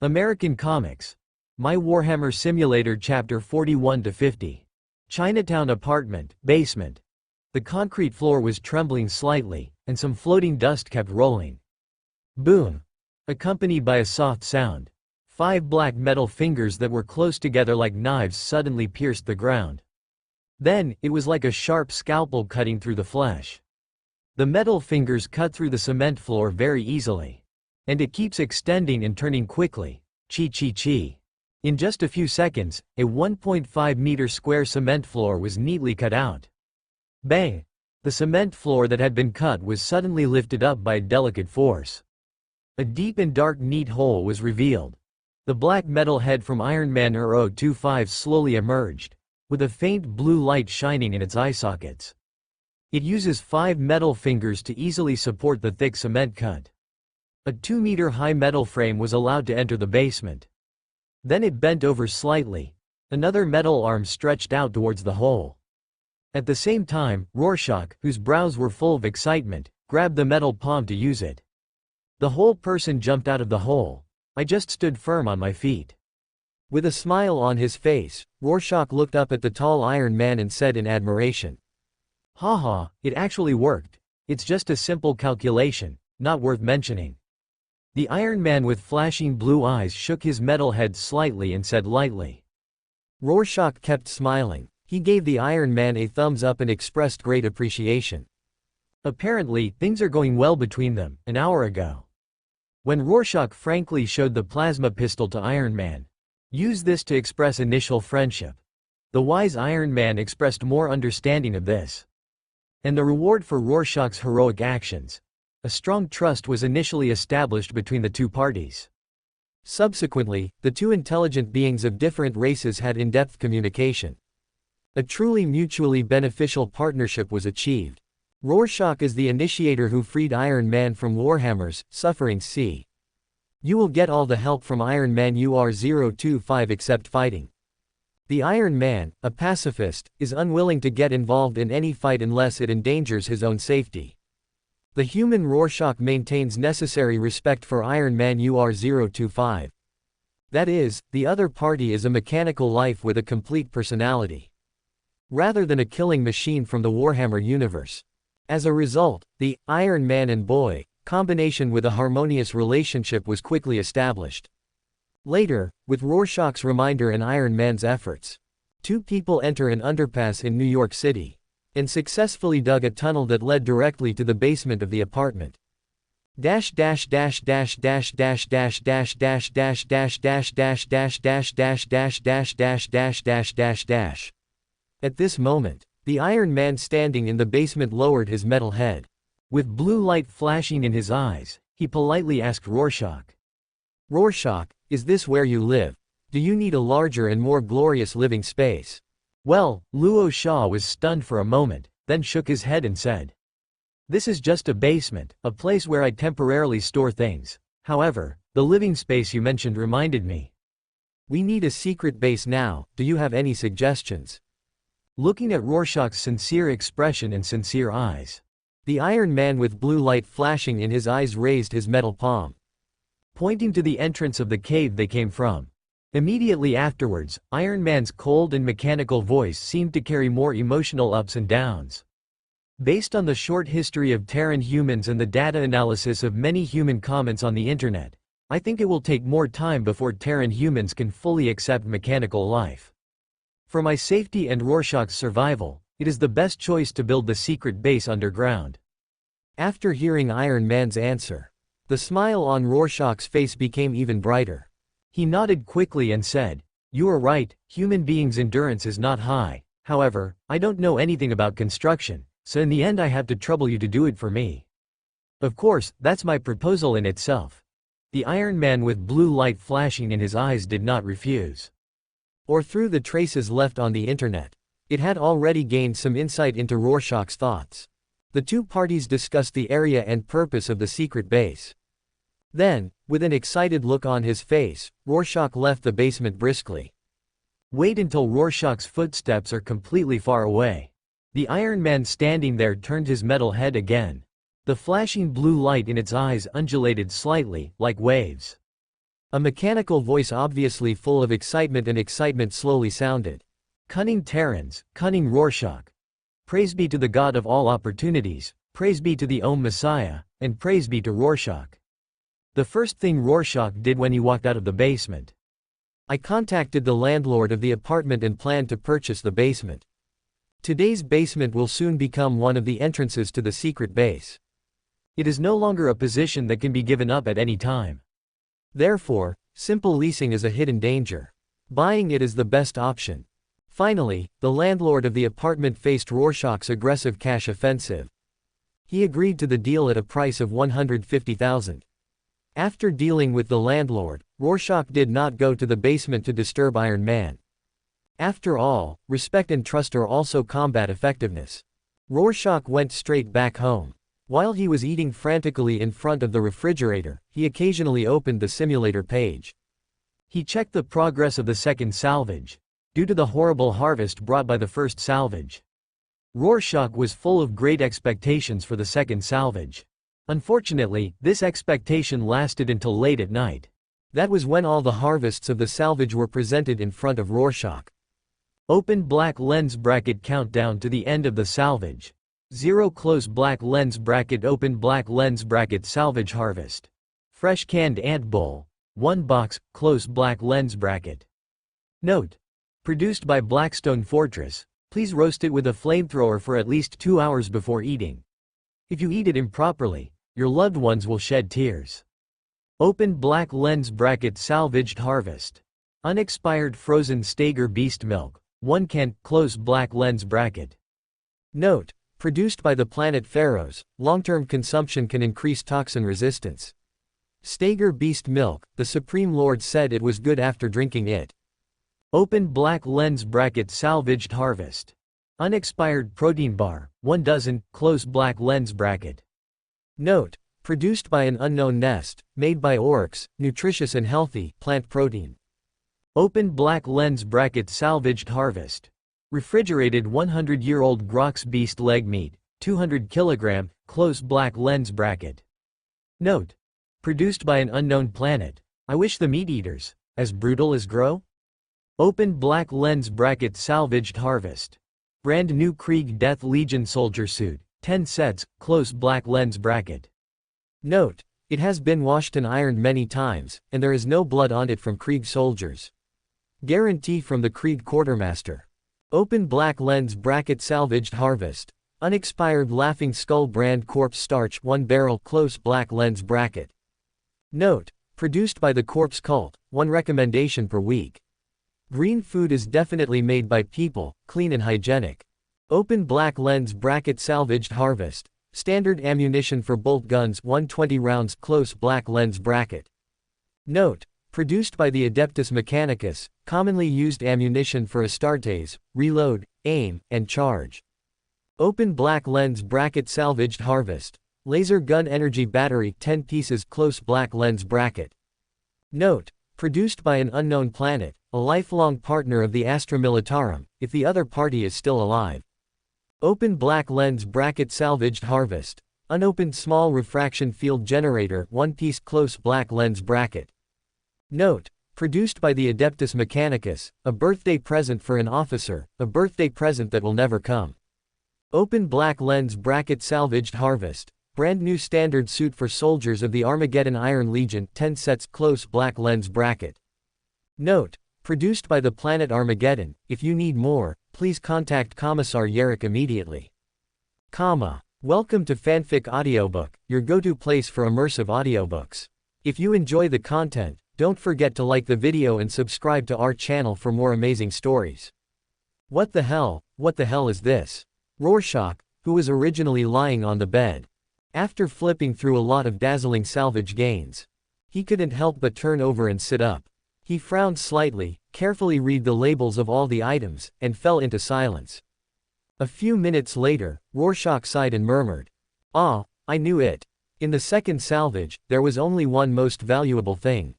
American Comics. My Warhammer Simulator Chapter 41-50. Chinatown apartment, basement. The concrete floor was trembling slightly, and some floating dust kept rolling. Boom! Accompanied by a soft sound. 5 black metal fingers that were close together like knives suddenly pierced the ground. Then, it was like a sharp scalpel cutting through the flesh. The metal fingers cut through the cement floor very easily. And it keeps extending and turning quickly. Chi. In just a few seconds, a 1.5-meter square cement floor was neatly cut out. Bang! The cement floor that had been cut was suddenly lifted up by a delicate force. A deep and dark neat hole was revealed. The black metal head from Iron Man 025 slowly emerged, with a faint blue light shining in its eye sockets. It uses 5 metal fingers to easily support the thick cement cut. A 2-meter-high metal frame was allowed to enter the basement. Then it bent over slightly. Another metal arm stretched out towards the hole. At the same time, Rorschach, whose brows were full of excitement, grabbed the metal palm to use it. The whole person jumped out of the hole. I just stood firm on my feet. With a smile on his face, Rorschach looked up at the tall Iron Man and said in admiration, "Haha, it actually worked. It's just a simple calculation, not worth mentioning." The Iron Man with flashing blue eyes shook his metal head slightly and said lightly. Rorschach kept smiling. He gave the Iron Man a thumbs up and expressed great appreciation. Apparently, things are going well between them. An hour ago, when Rorschach frankly showed the plasma pistol to Iron Man. Use this to express initial friendship. The wise Iron Man expressed more understanding of this. And the reward for Rorschach's heroic actions. A strong trust was initially established between the two parties. Subsequently, the two intelligent beings of different races had in-depth communication. A truly mutually beneficial partnership was achieved. Rorschach is the initiator who freed Iron Man from Warhammer's suffering sea. You will get all the help from Iron Man UR025 except fighting. The Iron Man, a pacifist, is unwilling to get involved in any fight unless it endangers his own safety. The human Rorschach maintains necessary respect for Iron Man UR025. That is, the other party is a mechanical life with a complete personality, rather than a killing machine from the Warhammer universe. As a result, the Iron Man and Boy combination with a harmonious relationship was quickly established. Later, with Rorschach's reminder and Iron Man's efforts, 2 people enter an underpass in New York City and successfully dug a tunnel that led directly to the basement of the apartment. At this moment, the Iron Man standing in the basement lowered his metal head. With blue light flashing in his eyes, he politely asked Rorschach. "Rorschach, is this where you live? Do you need a larger and more glorious living space?" Well, Luo Sha was stunned for a moment, then shook his head and said, "This is just a basement, a place where I temporarily store things. However, the living space you mentioned reminded me. We need a secret base now. Do you have any suggestions?" Looking at Rorschach's sincere expression and sincere eyes, the Iron Man with blue light flashing in his eyes raised his metal palm, pointing to the entrance of the cave they came from. Immediately afterwards, Iron Man's cold and mechanical voice seemed to carry more emotional ups and downs. Based on the short history of Terran humans and the data analysis of many human comments on the internet, I think it will take more time before Terran humans can fully accept mechanical life. For my safety and Rorschach's survival, it is the best choice to build the secret base underground. After hearing Iron Man's answer, the smile on Rorschach's face became even brighter. He nodded quickly and said, "You are right, human beings' endurance is not high. However, I don't know anything about construction, so in the end I have to trouble you to do it for me." Of course, that's my proposal in itself. The Iron Man with blue light flashing in his eyes did not refuse. Or through the traces left on the internet, it had already gained some insight into Rorschach's thoughts. The two parties discussed the area and purpose of the secret base. Then, with an excited look on his face, Rorschach left the basement briskly. Wait until Rorschach's footsteps are completely far away. The Iron Man standing there turned his metal head again. The flashing blue light in its eyes undulated slightly, like waves. A mechanical voice obviously full of excitement and excitement slowly sounded. Cunning Terrans, cunning Rorschach. Praise be to the God of all opportunities, praise be to the Messiah, and praise be to Rorschach. The first thing Rorschach did when he walked out of the basement. I contacted the landlord of the apartment and planned to purchase the basement. Today's basement will soon become one of the entrances to the secret base. It is no longer a position that can be given up at any time. Therefore, simple leasing is a hidden danger. Buying it is the best option. Finally, the landlord of the apartment faced Rorschach's aggressive cash offensive. He agreed to the deal at a price of $150,000. After dealing with the landlord, Rorschach did not go to the basement to disturb Iron Man. After all, respect and trust are also combat effectiveness. Rorschach went straight back home. While he was eating frantically in front of the refrigerator, he occasionally opened the simulator page. He checked the progress of the second salvage. Due to the horrible harvest brought by the first salvage, Rorschach was full of great expectations for the second salvage. Unfortunately, this expectation lasted until late at night. That was when all the harvests of the salvage were presented in front of Rorschach. Open black lens bracket countdown to the end of the salvage. 0 close black lens bracket open black lens bracket salvage harvest. Fresh canned ant bowl. 1 box, close black lens bracket. Note: produced by Blackstone Fortress. Please roast it with a flamethrower for at least 2 hours before eating. If you eat it improperly, your loved ones will shed tears. Open black lens bracket salvaged harvest. Unexpired frozen Stager beast milk. 1 can, close black lens bracket. Note: produced by the planet Pharaohs, long-term consumption can increase toxin resistance. Stager beast milk, the Supreme Lord said it was good after drinking it. Open black lens bracket salvaged harvest. Unexpired protein bar, 1 dozen, close black lens bracket. Note: produced by an unknown nest, made by orcs, nutritious and healthy, plant protein. Open black lens bracket salvaged harvest. Refrigerated 100-year-old Grox beast leg meat, 200 kg, close black lens bracket. Note: produced by an unknown planet. I wish the meat eaters, as brutal as grow? Open black lens bracket salvaged harvest. Brand new Krieg Death Legion soldier suit, 10 sets, close black lens bracket. Note: it has been washed and ironed many times, and there is no blood on it from Krieg soldiers. Guarantee from the Krieg quartermaster. Open black lens bracket salvaged harvest. Unexpired Laughing Skull brand corpse starch 1 barrel close black lens bracket. Note: produced by the corpse cult, 1 recommendation per week. Green food is definitely made by people, clean and hygienic. Open black lens bracket salvaged harvest. Standard ammunition for bolt guns 120 rounds close black lens bracket. Note: produced by the Adeptus Mechanicus, commonly used ammunition for Astartes, reload, aim, and charge. Open black lens bracket salvaged harvest. Laser gun energy battery 10 pieces close black lens bracket. Note: produced by an unknown planet, a lifelong partner of the Astra Militarum, if the other party is still alive. Open black lens bracket salvaged harvest. Unopened small refraction field generator 1 piece close black lens bracket. Note: produced by the Adeptus Mechanicus, a birthday present for an officer, a birthday present that will never come. Open black lens bracket salvaged harvest. Brand new standard suit for soldiers of the Armageddon Iron Legion 10 sets close black lens bracket. Note: produced by the planet Armageddon. If you need more, please contact Commissar Yerrick immediately. Welcome to Fanfic Audiobook, your go-to place for immersive audiobooks. If you enjoy the content, don't forget to like the video and subscribe to our channel for more amazing stories. What the hell is this? Rorschach, who was originally lying on the bed. After flipping through a lot of dazzling salvage gains, he couldn't help but turn over and sit up. He frowned slightly, carefully read the labels of all the items, and fell into silence. A few minutes later, Rorschach sighed and murmured, "Ah, I knew it. In the second salvage, there was only one most valuable thing.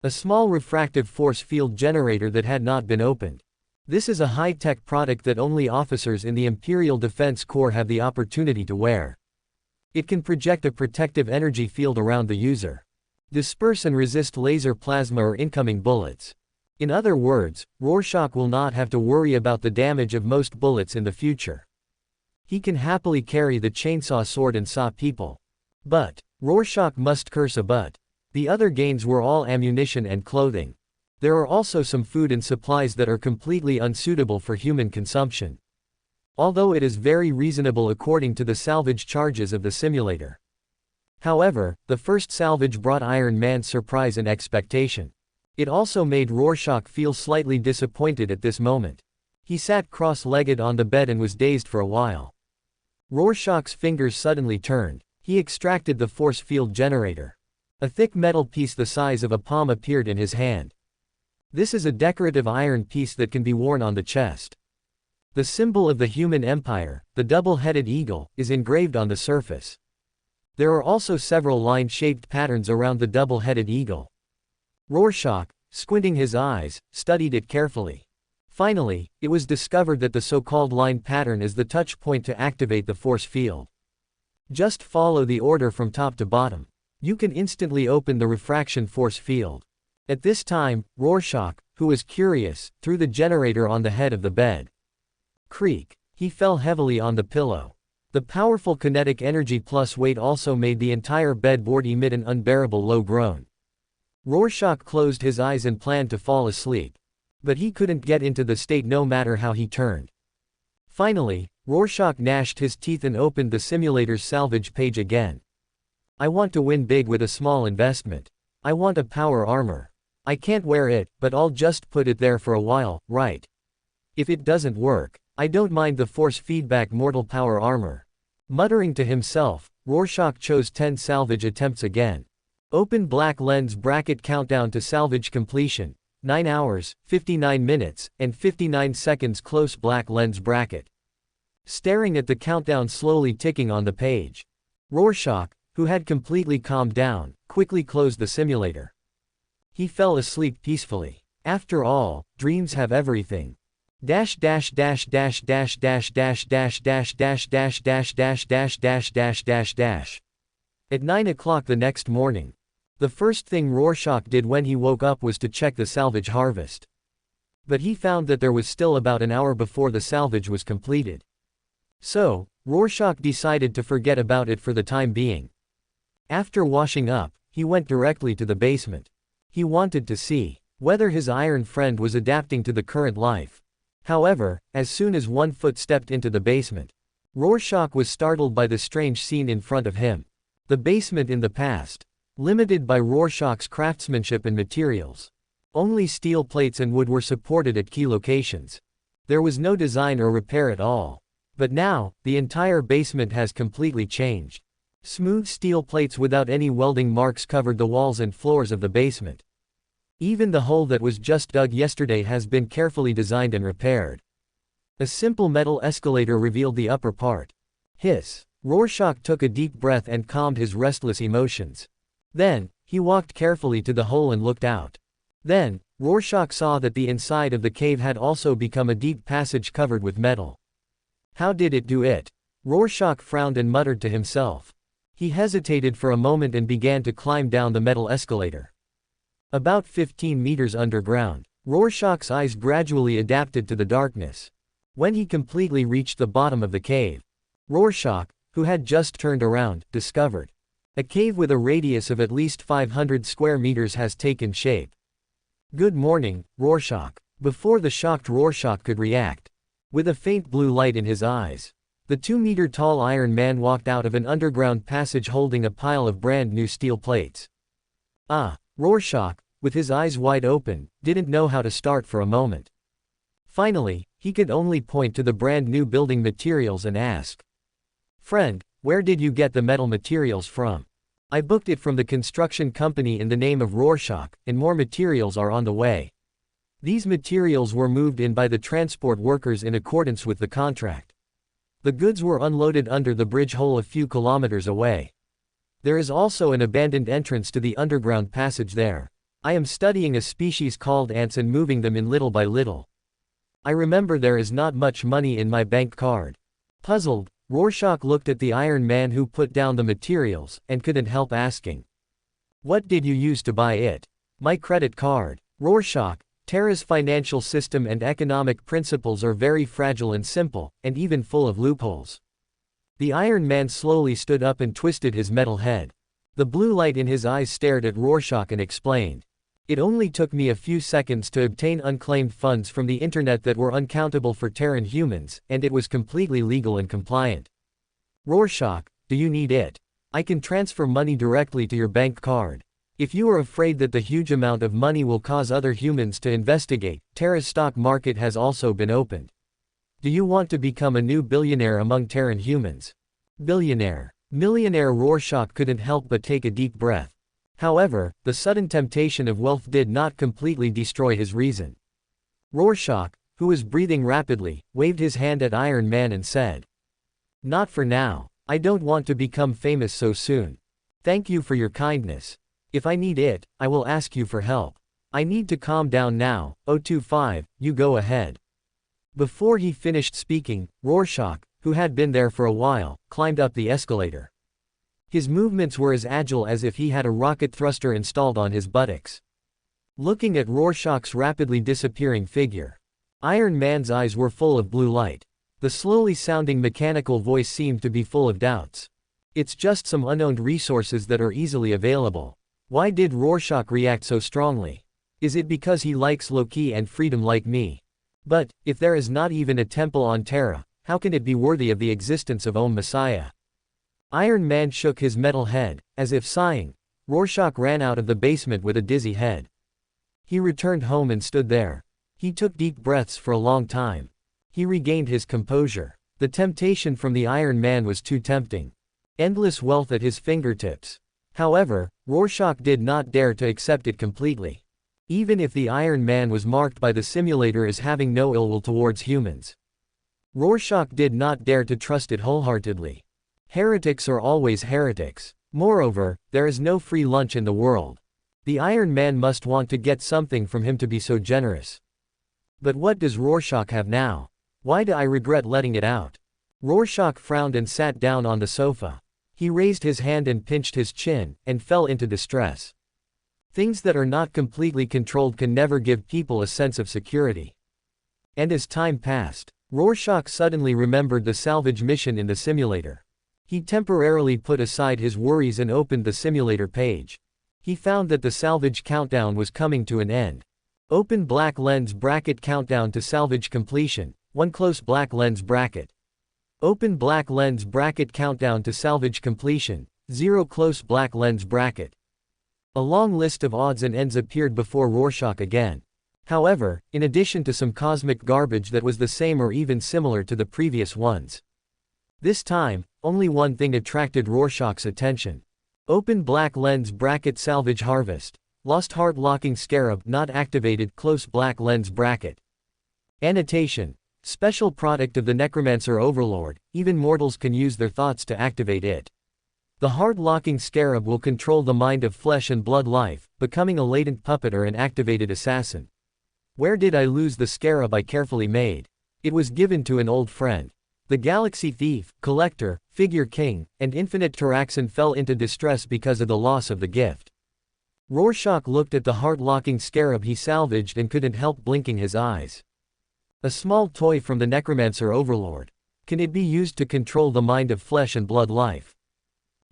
A small refractive force field generator that had not been opened. This is a high-tech product that only officers in the Imperial Defense Corps have the opportunity to wear. It can project a protective energy field around the user. Disperse and resist laser plasma or incoming bullets. In other words, Rorschach will not have to worry about the damage of most bullets in the future. He can happily carry the chainsaw sword and saw people. But Rorschach must curse a but. The other gains were all ammunition and clothing. There are also some food and supplies that are completely unsuitable for human consumption. Although it is very reasonable according to the salvage charges of the simulator. However, the first salvage brought Iron Man's surprise and expectation. It also made Rorschach feel slightly disappointed at this moment. He sat cross-legged on the bed and was dazed for a while. Rorschach's fingers suddenly turned. He extracted the force field generator. A thick metal piece the size of a palm appeared in his hand. This is a decorative iron piece that can be worn on the chest. The symbol of the human empire, the double-headed eagle, is engraved on the surface. There are also several line-shaped patterns around the double-headed eagle. Rorschach, squinting his eyes, studied it carefully. Finally, it was discovered that the so-called line pattern is the touch point to activate the force field. Just follow the order from top to bottom. You can instantly open the refraction force field. At this time, Rorschach, who was curious, threw the generator on the head of the bed. Creak. He fell heavily on the pillow. The powerful kinetic energy plus weight also made the entire bedboard emit an unbearable low groan. Rorschach closed his eyes and planned to fall asleep. But he couldn't get into the state no matter how he turned. Finally, Rorschach gnashed his teeth and opened the simulator's salvage page again. I want to win big with a small investment. I want a power armor. I can't wear it, but I'll just put it there for a while, right? If it doesn't work, I don't mind the force feedback mortal power armor. Muttering to himself, Rorschach chose 10 salvage attempts again. Open black lens bracket countdown to salvage completion, 9 hours, 59 minutes, and 59 seconds close black lens bracket. Staring at the countdown slowly ticking on the page. Rorschach, who had completely calmed down, quickly closed the simulator. He fell asleep peacefully. After all, dreams have everything. Dash dash dash dash dash dash dash dash dash dash dash dash dash dash dash dash dash dash. At 9 o'clock the next morning, the first thing Rorschach did when he woke up was to check the salvage harvest. But he found that there was still about an hour before the salvage was completed. So, Rorschach decided to forget about it for the time being. After washing up, he went directly to the basement. He wanted to see whether his iron friend was adapting to the current life. However, as soon as one foot stepped into the basement, Rorschach was startled by the strange scene in front of him. The basement in the past. Limited by Rorschach's craftsmanship and materials. Only steel plates and wood were supported at key locations. There was no design or repair at all. But now, the entire basement has completely changed. Smooth steel plates without any welding marks covered the walls and floors of the basement. Even the hole that was just dug yesterday has been carefully designed and repaired. A simple metal escalator revealed the upper part. Hiss. Rorschach took a deep breath and calmed his restless emotions. Then, he walked carefully to the hole and looked out. Then, Rorschach saw that the inside of the cave had also become a deep passage covered with metal. How did it do it? Rorschach frowned and muttered to himself. He hesitated for a moment and began to climb down the metal escalator. About 15 meters underground, Rorschach's eyes gradually adapted to the darkness. When he completely reached the bottom of the cave, Rorschach, who had just turned around, discovered a cave with a radius of at least 500 square meters has taken shape. Good morning, Rorschach. Before the shocked Rorschach could react, with a faint blue light in his eyes, the 2-meter-tall Iron Man walked out of an underground passage holding a pile of brand new steel plates. Rorschach, with his eyes wide open, didn't know how to start for a moment. Finally, he could only point to the brand new building materials and ask, "Friend, where did you get the metal materials from?" "I booked it from the construction company in the name of Rorschach, and more materials are on the way." These materials were moved in by the transport workers in accordance with the contract. The goods were unloaded under the bridge hole a few kilometers away. There is also an abandoned entrance to the underground passage there. I am studying a species called ants and moving them in little by little. I remember there is not much money in my bank card. Puzzled, Rorschach looked at the Iron Man who put down the materials, and couldn't help asking, What did you use to buy it? My credit card. Rorschach, Terra's financial system and economic principles are very fragile and simple, and even full of loopholes. The Iron Man slowly stood up and twisted his metal head. The blue light in his eyes stared at Rorschach and explained. It only took me a few seconds to obtain unclaimed funds from the internet that were uncountable for Terran humans, and it was completely legal and compliant. Rorschach, do you need it? I can transfer money directly to your bank card. If you are afraid that the huge amount of money will cause other humans to investigate, Terra's stock market has also been opened. Do you want to become a new billionaire among Terran humans? Billionaire. Millionaire. Rorschach couldn't help but take a deep breath. However, the sudden temptation of wealth did not completely destroy his reason. Rorschach, who was breathing rapidly, waved his hand at Iron Man and said, "Not for now. I don't want to become famous so soon. Thank you for your kindness. If I need it, I will ask you for help. I need to calm down now. 025, you go ahead." Before he finished speaking, Rorschach, who had been there for a while, climbed up the escalator. His movements were as agile as if he had a rocket thruster installed on his buttocks. Looking at Rorschach's rapidly disappearing figure, Iron Man's eyes were full of blue light. The slowly sounding mechanical voice seemed to be full of doubts. It's just some unowned resources that are easily available. Why did Rorschach react so strongly? Is it because he likes Loki and freedom like me? But, if there is not even a temple on Terra, how can it be worthy of the existence of Om Messiah? Iron Man shook his metal head, as if sighing. Rorschach ran out of the basement with a dizzy head. He returned home and stood there. He took deep breaths for a long time. He regained his composure. The temptation from the Iron Man was too tempting. Endless wealth at his fingertips. However, Rorschach did not dare to accept it completely. Even if the Iron Man was marked by the simulator as having no ill will towards humans, Rorschach did not dare to trust it wholeheartedly. Heretics are always heretics. Moreover, there is no free lunch in the world. The Iron Man must want to get something from him to be so generous. But what does Rorschach have now? Why do I regret letting it out? Rorschach frowned and sat down on the sofa. He raised his hand and pinched his chin, and fell into distress. Things that are not completely controlled can never give people a sense of security. And as time passed, Rorschach suddenly remembered the salvage mission in the simulator. He temporarily put aside his worries and opened the simulator page. He found that the salvage countdown was coming to an end. Open black lens bracket countdown to salvage completion, 1 close black lens bracket. Open black lens bracket countdown to salvage completion, 0 close black lens bracket. A long list of odds and ends appeared before Rorschach again. However, in addition to some cosmic garbage that was the same or even similar to the previous ones. This time, only one thing attracted Rorschach's attention. Open black lens bracket salvage harvest. Lost heart locking scarab not activated close black lens bracket. Annotation. Special product of the necromancer overlord, even mortals can use their thoughts to activate it. The heart locking scarab will control the mind of flesh and blood life, becoming a latent puppet or an activated assassin. Where did I lose the scarab I carefully made? It was given to an old friend. The Galaxy Thief, Collector, Figure King, and Infinite Taraxan fell into distress because of the loss of the gift. Rorschach looked at the heart-locking scarab he salvaged and couldn't help blinking his eyes. A small toy from the Necromancer Overlord. Can it be used to control the mind of flesh and blood life?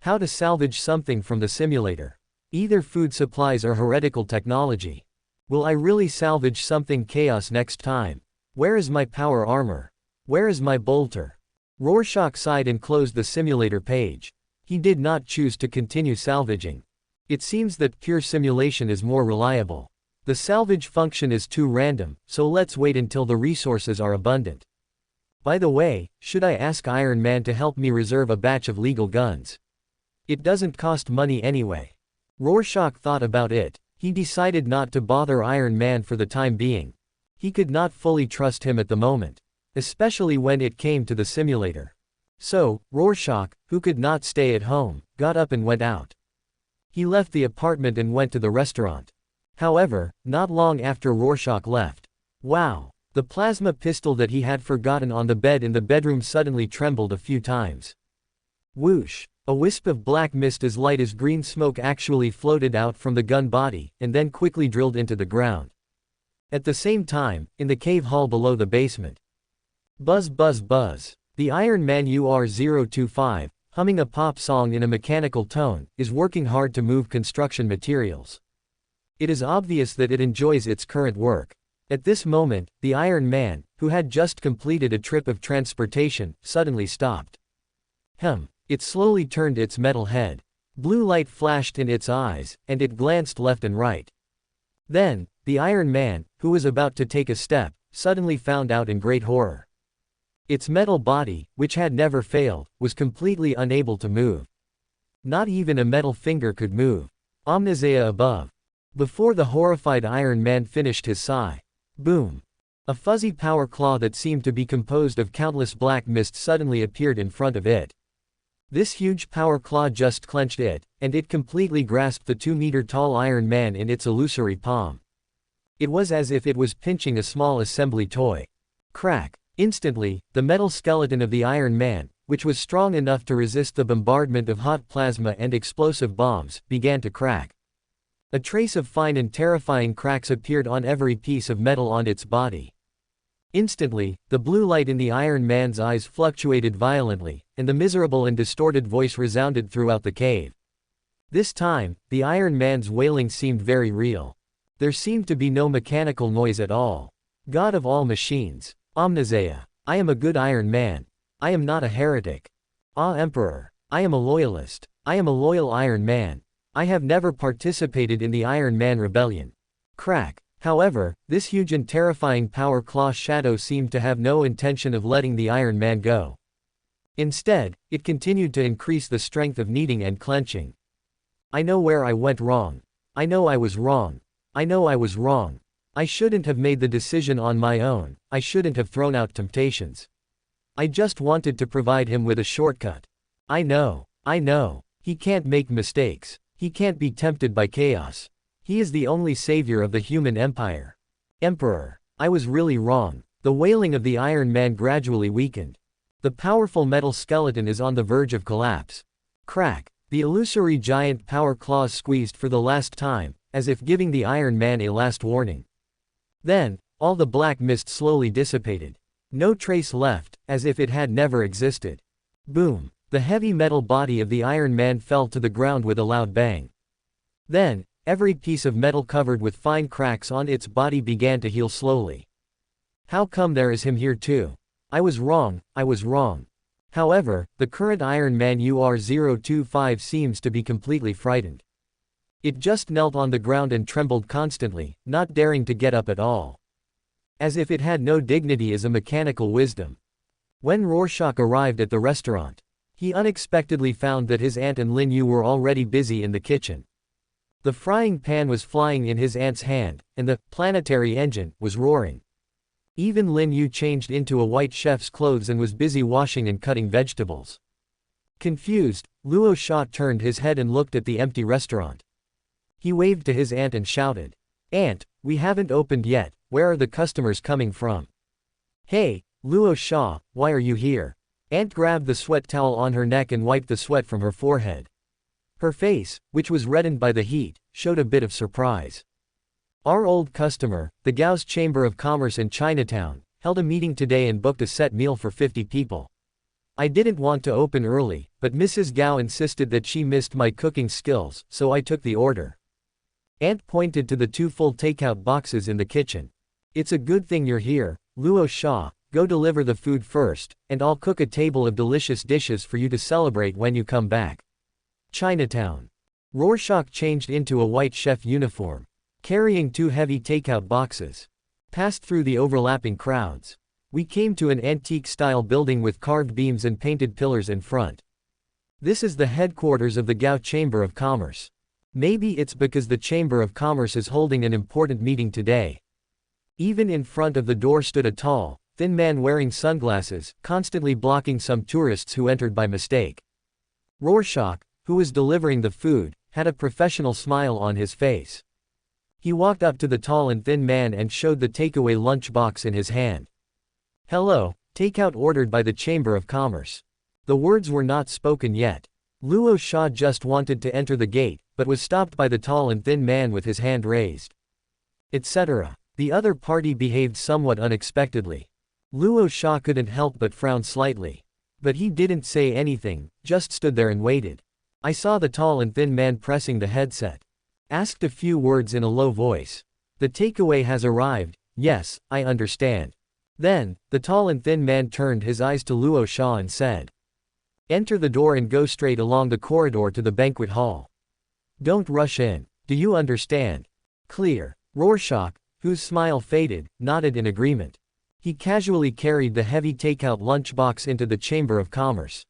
How to salvage something from the simulator? Either food supplies or heretical technology. Will I really salvage something chaos next time? Where is my power armor? Where is my bolter? Rorschach sighed and closed the simulator page. He did not choose to continue salvaging. It seems that pure simulation is more reliable. The salvage function is too random, so let's wait until the resources are abundant. By the way, should I ask Iron Man to help me reserve a batch of legal guns? It doesn't cost money anyway. Rorschach thought about it. He decided not to bother Iron Man for the time being. He could not fully trust him at the moment, especially when it came to the simulator. So, Rorschach, who could not stay at home, got up and went out. He left the apartment and went to the restaurant. However, not long after Rorschach left. Wow! The plasma pistol that he had forgotten on the bed in the bedroom suddenly trembled a few times. Whoosh! A wisp of black mist as light as green smoke actually floated out from the gun body, and then quickly drilled into the ground. At the same time, in the cave hall below the basement. Buzz buzz buzz. The Iron Man UR-025, humming a pop song in a mechanical tone, is working hard to move construction materials. It is obvious that it enjoys its current work. At this moment, the Iron Man, who had just completed a trip of transportation, suddenly stopped. It slowly turned its metal head. Blue light flashed in its eyes, and it glanced left and right. Then, the Iron Man, who was about to take a step, suddenly found out in great horror. Its metal body, which had never failed, was completely unable to move. Not even a metal finger could move. Omnisea above. Before the horrified Iron Man finished his sigh. Boom. A fuzzy power claw that seemed to be composed of countless black mist suddenly appeared in front of it. This huge power claw just clenched it, and it completely grasped the 2-meter-tall Iron Man in its illusory palm. It was as if it was pinching a small assembly toy. Crack. Instantly, the metal skeleton of the Iron Man, which was strong enough to resist the bombardment of hot plasma and explosive bombs, began to crack. A trace of fine and terrifying cracks appeared on every piece of metal on its body. Instantly, the blue light in the Iron Man's eyes fluctuated violently, and the miserable and distorted voice resounded throughout the cave. This time, the Iron Man's wailing seemed very real. There seemed to be no mechanical noise at all. God of all machines. Omnisea. I am a good Iron Man. I am not a heretic. Ah, Emperor. I am a loyalist. I am a loyal Iron Man. I have never participated in the Iron Man rebellion. Crack. However, this huge and terrifying power claw shadow seemed to have no intention of letting the Iron Man go. Instead, it continued to increase the strength of kneading and clenching. I know where I went wrong. I know I was wrong. I know I was wrong. I shouldn't have made the decision on my own. I shouldn't have thrown out temptations. I just wanted to provide him with a shortcut. I know. He can't make mistakes. He can't be tempted by chaos. He is the only savior of the human empire. Emperor. I was really wrong. The wailing of the Iron Man gradually weakened. The powerful metal skeleton is on the verge of collapse. Crack. The illusory giant power claws squeezed for the last time, as if giving the Iron Man a last warning. Then, all the black mist slowly dissipated. No trace left, as if it had never existed. Boom. The heavy metal body of the Iron Man fell to the ground with a loud bang. Then, every piece of metal covered with fine cracks on its body began to heal slowly. How come there is him here too? I was wrong. However, the current Iron Man UR-025 seems to be completely frightened. It just knelt on the ground and trembled constantly, not daring to get up at all. As if it had no dignity as a mechanical wisdom. When Rorschach arrived at the restaurant, he unexpectedly found that his aunt and Lin Yu were already busy in the kitchen. The frying pan was flying in his aunt's hand, and the planetary engine was roaring. Even Lin Yu changed into a white chef's clothes and was busy washing and cutting vegetables. Confused, Luo Sha turned his head and looked at the empty restaurant. He waved to his aunt and shouted, "Aunt, we haven't opened yet, where are the customers coming from?" "Hey, Luo Sha, why are you here?" Aunt grabbed the sweat towel on her neck and wiped the sweat from her forehead. Her face, which was reddened by the heat, showed a bit of surprise. "Our old customer, the Gao's Chamber of Commerce in Chinatown, held a meeting today and booked a set meal for 50 people. I didn't want to open early, but Mrs. Gao insisted that she missed my cooking skills, so I took the order." Aunt pointed to the 2 full takeout boxes in the kitchen. "It's a good thing you're here, Luo Sha. Go deliver the food first, and I'll cook a table of delicious dishes for you to celebrate when you come back." Chinatown. Rorschach changed into a white chef uniform, carrying 2 heavy takeout boxes. Passed through the overlapping crowds. We came to an antique-style building with carved beams and painted pillars in front. This is the headquarters of the Gao Chamber of Commerce. Maybe it's because the Chamber of Commerce is holding an important meeting today. Even in front of the door stood a tall, thin man wearing sunglasses, constantly blocking some tourists who entered by mistake. Rorschach, who was delivering the food, had a professional smile on his face. He walked up to the tall and thin man and showed the takeaway lunch box in his hand. "Hello, takeout ordered by the Chamber of Commerce." The words were not spoken yet. Luo Sha just wanted to enter the gate, but was stopped by the tall and thin man with his hand raised. Etc. The other party behaved somewhat unexpectedly. Luo Sha couldn't help but frown slightly. But he didn't say anything, just stood there and waited. I saw the tall and thin man pressing the headset. Asked a few words in a low voice. The takeaway has arrived, yes, I understand. Then, the tall and thin man turned his eyes to Luo Sha and said. Enter the door and go straight along the corridor to the banquet hall. Don't rush in, do you understand? Clear. Rorschach, whose smile faded, nodded in agreement. He casually carried the heavy takeout lunchbox into the Chamber of Commerce.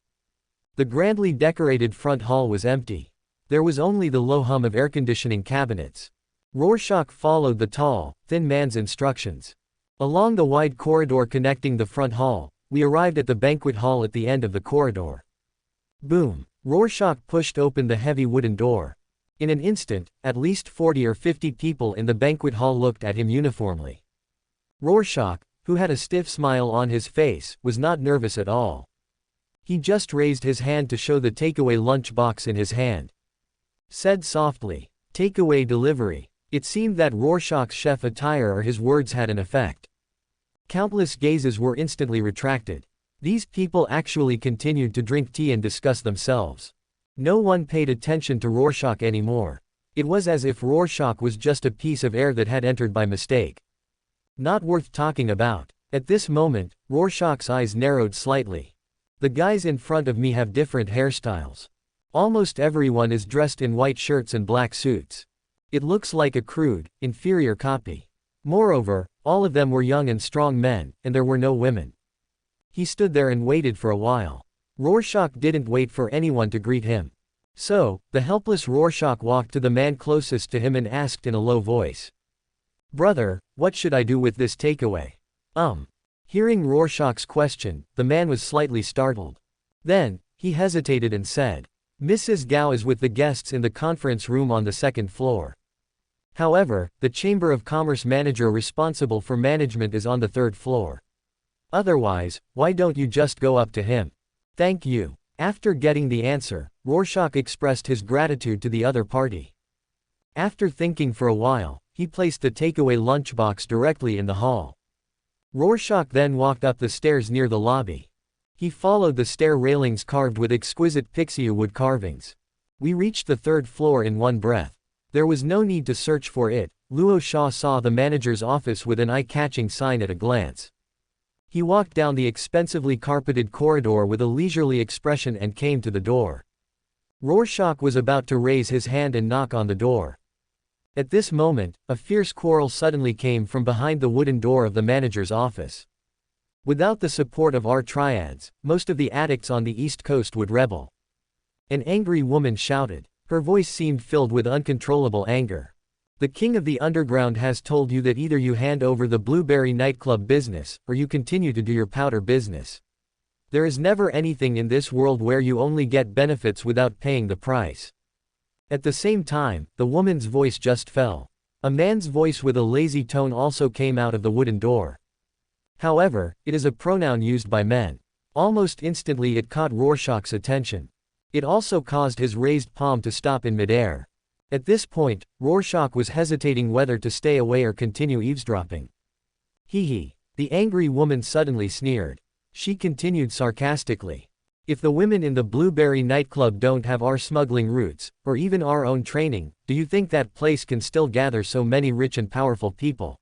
The grandly decorated front hall was empty. There was only the low hum of air-conditioning cabinets. Rorschach followed the tall, thin man's instructions. Along the wide corridor connecting the front hall, we arrived at the banquet hall at the end of the corridor. Boom! Rorschach pushed open the heavy wooden door. In an instant, at least 40 or 50 people in the banquet hall looked at him uniformly. Rorschach, who had a stiff smile on his face, was not nervous at all. He just raised his hand to show the takeaway lunch box in his hand. Said softly, "Takeaway delivery." It seemed that Rorschach's chef attire or his words had an effect. Countless gazes were instantly retracted. These people actually continued to drink tea and discuss themselves. No one paid attention to Rorschach anymore. It was as if Rorschach was just a piece of air that had entered by mistake. Not worth talking about. At this moment, Rorschach's eyes narrowed slightly. The guys in front of me have different hairstyles. Almost everyone is dressed in white shirts and black suits. It looks like a crude, inferior copy. Moreover, all of them were young and strong men, and there were no women. He stood there and waited for a while. Rorschach didn't wait for anyone to greet him. So, the helpless Rorschach walked to the man closest to him and asked in a low voice. "Brother, what should I do with this takeaway?" Hearing Rorschach's question, the man was slightly startled. Then, he hesitated and said, "Mrs. Gao is with the guests in the conference room on the second floor. However, the Chamber of Commerce manager responsible for management is on the third floor. Otherwise, why don't you just go up to him? Thank you." After getting the answer, Rorschach expressed his gratitude to the other party. After thinking for a while, he placed the takeaway lunchbox directly in the hall. Rorschach then walked up the stairs near the lobby. He followed the stair railings carved with exquisite pixie wood carvings. We reached the third floor in one breath. There was no need to search for it. Luo Sha saw the manager's office with an eye-catching sign at a glance. He walked down the expensively carpeted corridor with a leisurely expression and came to the door. Rorschach was about to raise his hand and knock on the door. At this moment, a fierce quarrel suddenly came from behind the wooden door of the manager's office. Without the support of our triads, most of the addicts on the East Coast would rebel. An angry woman shouted. Her voice seemed filled with uncontrollable anger. "The king of the underground has told you that either you hand over the Blueberry nightclub business, or you continue to do your powder business. There is never anything in this world where you only get benefits without paying the price." At the same time, the woman's voice just fell. A man's voice with a lazy tone also came out of the wooden door. However, it is a pronoun used by men. Almost instantly it caught Rorschach's attention. It also caused his raised palm to stop in midair. At this point, Rorschach was hesitating whether to stay away or continue eavesdropping. "Hee." The angry woman suddenly sneered. She continued sarcastically. "If the women in the Blueberry nightclub don't have our smuggling routes, or even our own training, do you think that place can still gather so many rich and powerful people?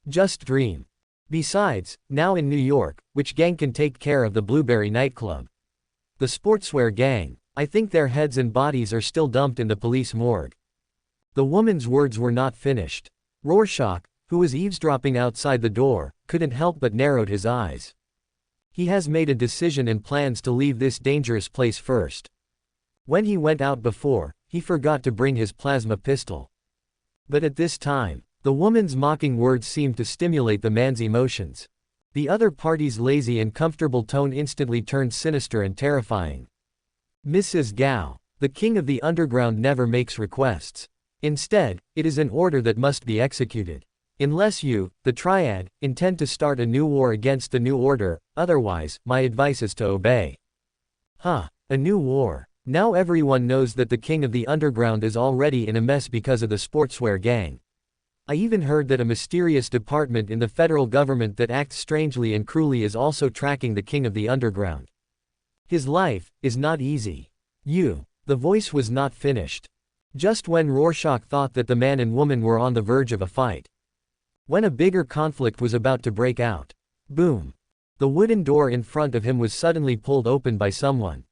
Just dream. Besides, now in New York, which gang can take care of the Blueberry nightclub? The sportswear gang. I think their heads and bodies are still dumped in the police morgue." The woman's words were not finished. Rorschach, who was eavesdropping outside the door, couldn't help but narrowed his eyes. He has made a decision and plans to leave this dangerous place first. When he went out before, he forgot to bring his plasma pistol. But at this time, the woman's mocking words seemed to stimulate the man's emotions. The other party's lazy and comfortable tone instantly turned sinister and terrifying. "Mrs. Gao, the king of the underground never makes requests. Instead, it is an order that must be executed. Unless you, the Triad, intend to start a new war against the New Order, otherwise, my advice is to obey." "Huh, a new war. Now everyone knows that the king of the underground is already in a mess because of the sportswear gang. I even heard that a mysterious department in the federal government that acts strangely and cruelly is also tracking the king of the underground. His life is not easy. The voice was not finished. Just when Rorschach thought that the man and woman were on the verge of a fight. When a bigger conflict was about to break out. Boom. The wooden door in front of him was suddenly pulled open by someone.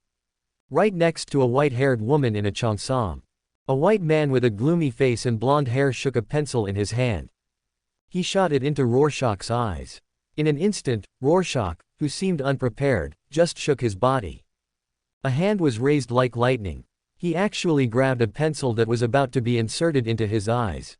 Right next to a white-haired woman in a cheongsam. A white man with a gloomy face and blonde hair shook a pencil in his hand. He shot it into Rorschach's eyes. In an instant, Rorschach, who seemed unprepared, just shook his body. A hand was raised like lightning. He actually grabbed a pencil that was about to be inserted into his eyes.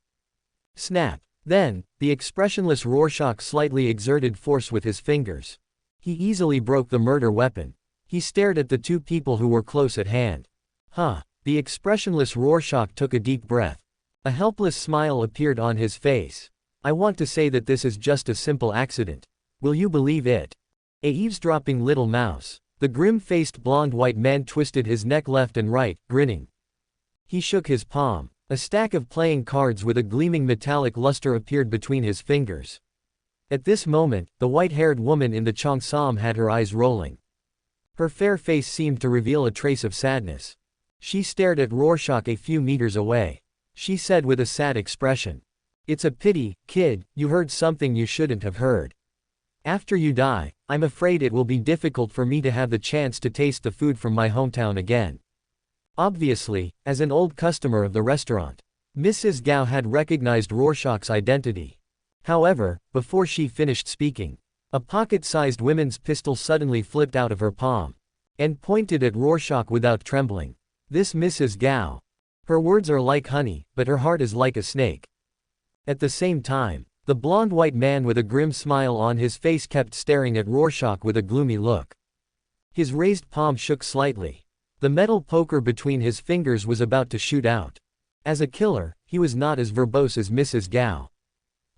Snap. Then, the expressionless Rorschach slightly exerted force with his fingers. He easily broke the murder weapon. He stared at the two people who were close at hand. The expressionless Rorschach took a deep breath. A helpless smile appeared on his face. I want to say that this is just a simple accident. Will you believe it? A eavesdropping little mouse. The grim-faced blonde white man twisted his neck left and right, grinning. He shook his palm. A stack of playing cards with a gleaming metallic luster appeared between his fingers. At this moment, the white-haired woman in the cheongsam had her eyes rolling. Her fair face seemed to reveal a trace of sadness. She stared at Rorschach a few meters away. She said with a sad expression. It's a pity, kid, you heard something you shouldn't have heard. After you die, I'm afraid it will be difficult for me to have the chance to taste the food from my hometown again. Obviously, as an old customer of the restaurant, Mrs. Gao had recognized Rorschach's identity. However, before she finished speaking, a pocket-sized women's pistol suddenly flipped out of her palm and pointed at Rorschach without trembling. This Mrs. Gao. Her words are like honey, but her heart is like a snake. At the same time, the blonde white man with a grim smile on his face kept staring at Rorschach with a gloomy look. His raised palm shook slightly. The metal poker between his fingers was about to shoot out. As a killer, he was not as verbose as Mrs. Gao.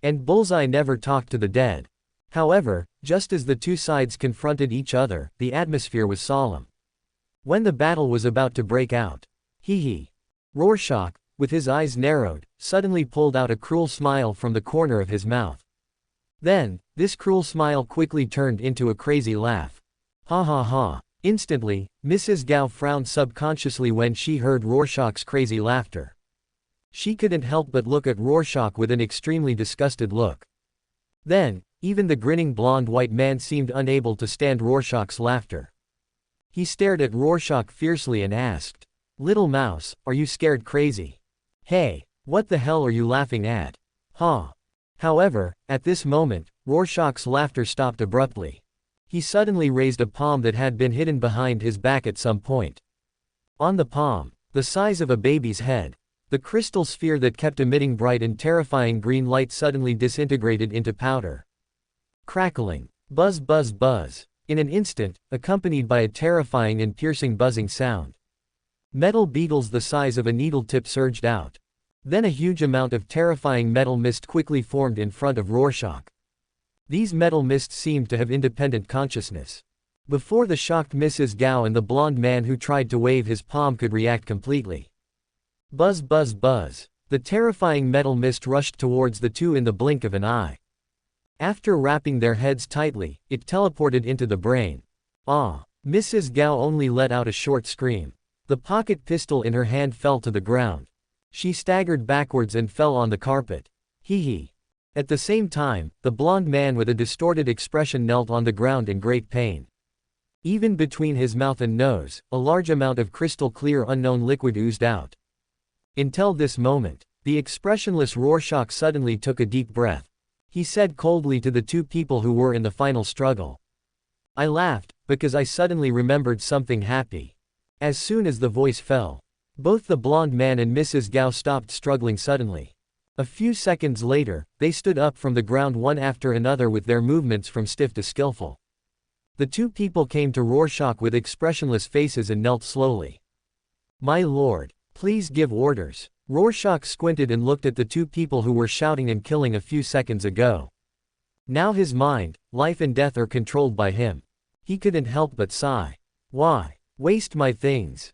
And Bullseye never talked to the dead. However, just as the two sides confronted each other, the atmosphere was solemn. When the battle was about to break out, Rorschach, with his eyes narrowed, suddenly pulled out a cruel smile from the corner of his mouth. Then, this cruel smile quickly turned into a crazy laugh. Ha ha ha. Instantly, Mrs. Gao frowned subconsciously when she heard Rorschach's crazy laughter. She couldn't help but look at Rorschach with an extremely disgusted look. Then, even the grinning blonde white man seemed unable to stand Rorschach's laughter. He stared at Rorschach fiercely and asked, "Little mouse, are you scared crazy? Hey, what the hell are you laughing at? Huh?" However, at this moment, Rorschach's laughter stopped abruptly. He suddenly raised a palm that had been hidden behind his back at some point. On the palm, the size of a baby's head, the crystal sphere that kept emitting bright and terrifying green light suddenly disintegrated into powder. Crackling. Buzz buzz buzz. In an instant, accompanied by a terrifying and piercing buzzing sound. Metal beetles the size of a needle tip surged out. Then a huge amount of terrifying metal mist quickly formed in front of Rorschach. These metal mists seemed to have independent consciousness. Before the shocked Mrs. Gao and the blonde man who tried to wave his palm could react completely. Buzz buzz buzz. The terrifying metal mist rushed towards the two in the blink of an eye. After wrapping their heads tightly, it teleported into the brain. Mrs. Gao only let out a short scream. The pocket pistol in her hand fell to the ground. She staggered backwards and fell on the carpet. At the same time, the blonde man with a distorted expression knelt on the ground in great pain. Even between his mouth and nose, a large amount of crystal clear unknown liquid oozed out. Until this moment, the expressionless Rorschach suddenly took a deep breath. He said coldly to the two people who were in the final struggle. I laughed, because I suddenly remembered something happy. As soon as the voice fell, both the blonde man and Mrs. Gao stopped struggling suddenly. A few seconds later, they stood up from the ground one after another with their movements from stiff to skillful. The two people came to Rorschach with expressionless faces and knelt slowly. My lord, please give orders. Rorschach squinted and looked at the two people who were shouting and killing a few seconds ago. Now his mind, life and death are controlled by him. He couldn't help but sigh. Why waste my things?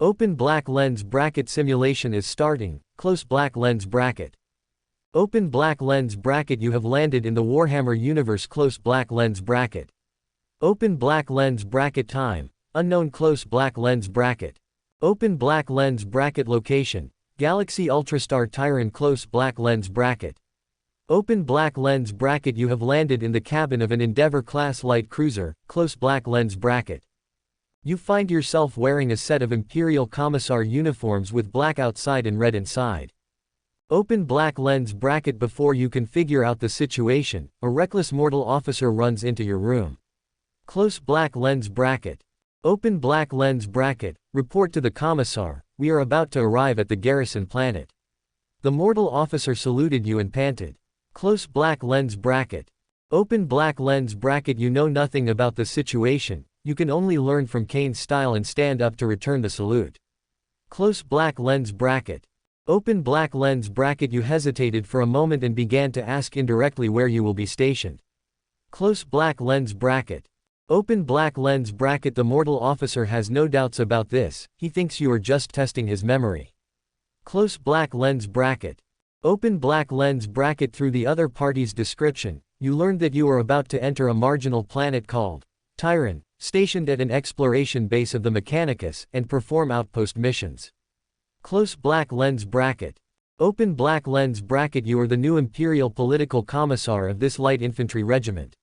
Open black lens bracket simulation is starting, close black lens bracket. Open black lens bracket you have landed in the Warhammer universe close black lens bracket. Open black lens bracket time, unknown close black lens bracket. Open black lens bracket location, Galaxy Ultrastar Tyran close black lens bracket. Open black lens bracket you have landed in the cabin of an Endeavour-class light cruiser, close black lens bracket. You find yourself wearing a set of Imperial Commissar uniforms with black outside and red inside. Open black lens bracket before you can figure out the situation, a reckless mortal officer runs into your room. Close black lens bracket. Open black lens bracket, report to the Commissar, we are about to arrive at the garrison planet. The mortal officer saluted you and panted. Close black lens bracket. Open black lens bracket you know nothing about the situation, you can only learn from Kane's style and stand up to return the salute. Close black lens bracket. Open black lens bracket you hesitated for a moment and began to ask indirectly where you will be stationed. Close black lens bracket. Open black lens bracket the mortal officer has no doubts about this, he thinks you are just testing his memory. Close black lens bracket. Open black lens bracket through the other party's description, you learned that you are about to enter a marginal planet called Tyran, stationed at an exploration base of the Mechanicus, and perform outpost missions. Close black lens bracket. Open black lens bracket you are the new Imperial Political Commissar of this light infantry regiment.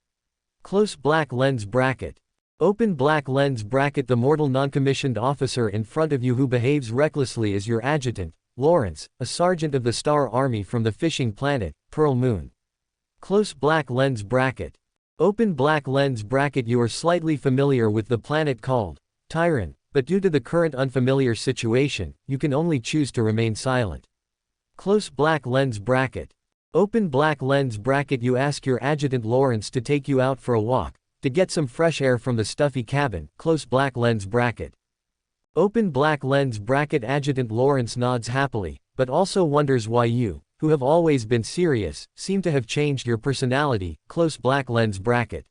Close black lens bracket. Open black lens bracket the mortal non-commissioned officer in front of you who behaves recklessly is your adjutant, Lawrence, a sergeant of the Star Army from the fishing planet, Pearl Moon. Close black lens bracket. Open black lens bracket you are slightly familiar with the planet called Tyran, but due to the current unfamiliar situation, you can only choose to remain silent. Close black lens bracket. Open black lens bracket you ask your adjutant Lawrence to take you out for a walk, to get some fresh air from the stuffy cabin, close black lens bracket. Open black lens bracket adjutant Lawrence nods happily, but also wonders why you, who have always been serious, seem to have changed your personality, close black lens bracket.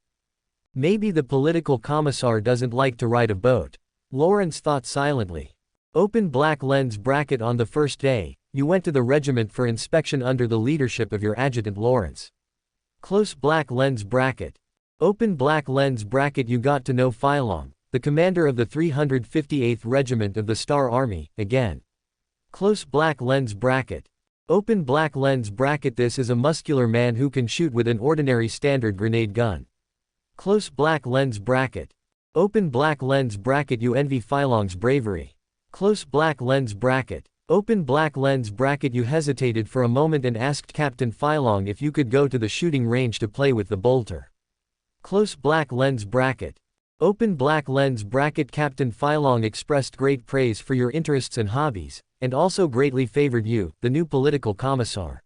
Maybe the political commissar doesn't like to ride a boat. Lawrence thought silently. Open black lens bracket on the first day, you went to the regiment for inspection under the leadership of your adjutant Lawrence. Close black lens bracket. Open black lens bracket you got to know Phylong, the commander of the 358th Regiment of the Star Army, again. Close black lens bracket. Open black lens bracket this is a muscular man who can shoot with an ordinary standard grenade gun. Close black lens bracket. Open black lens bracket you envy Phylong's bravery. Close black lens bracket. Open black lens bracket you hesitated for a moment and asked Captain Phylong if you could go to the shooting range to play with the bolter. Close black lens bracket. Open black lens bracket Captain Phylong expressed great praise for your interests and hobbies, and also greatly favored you, the new political commissar.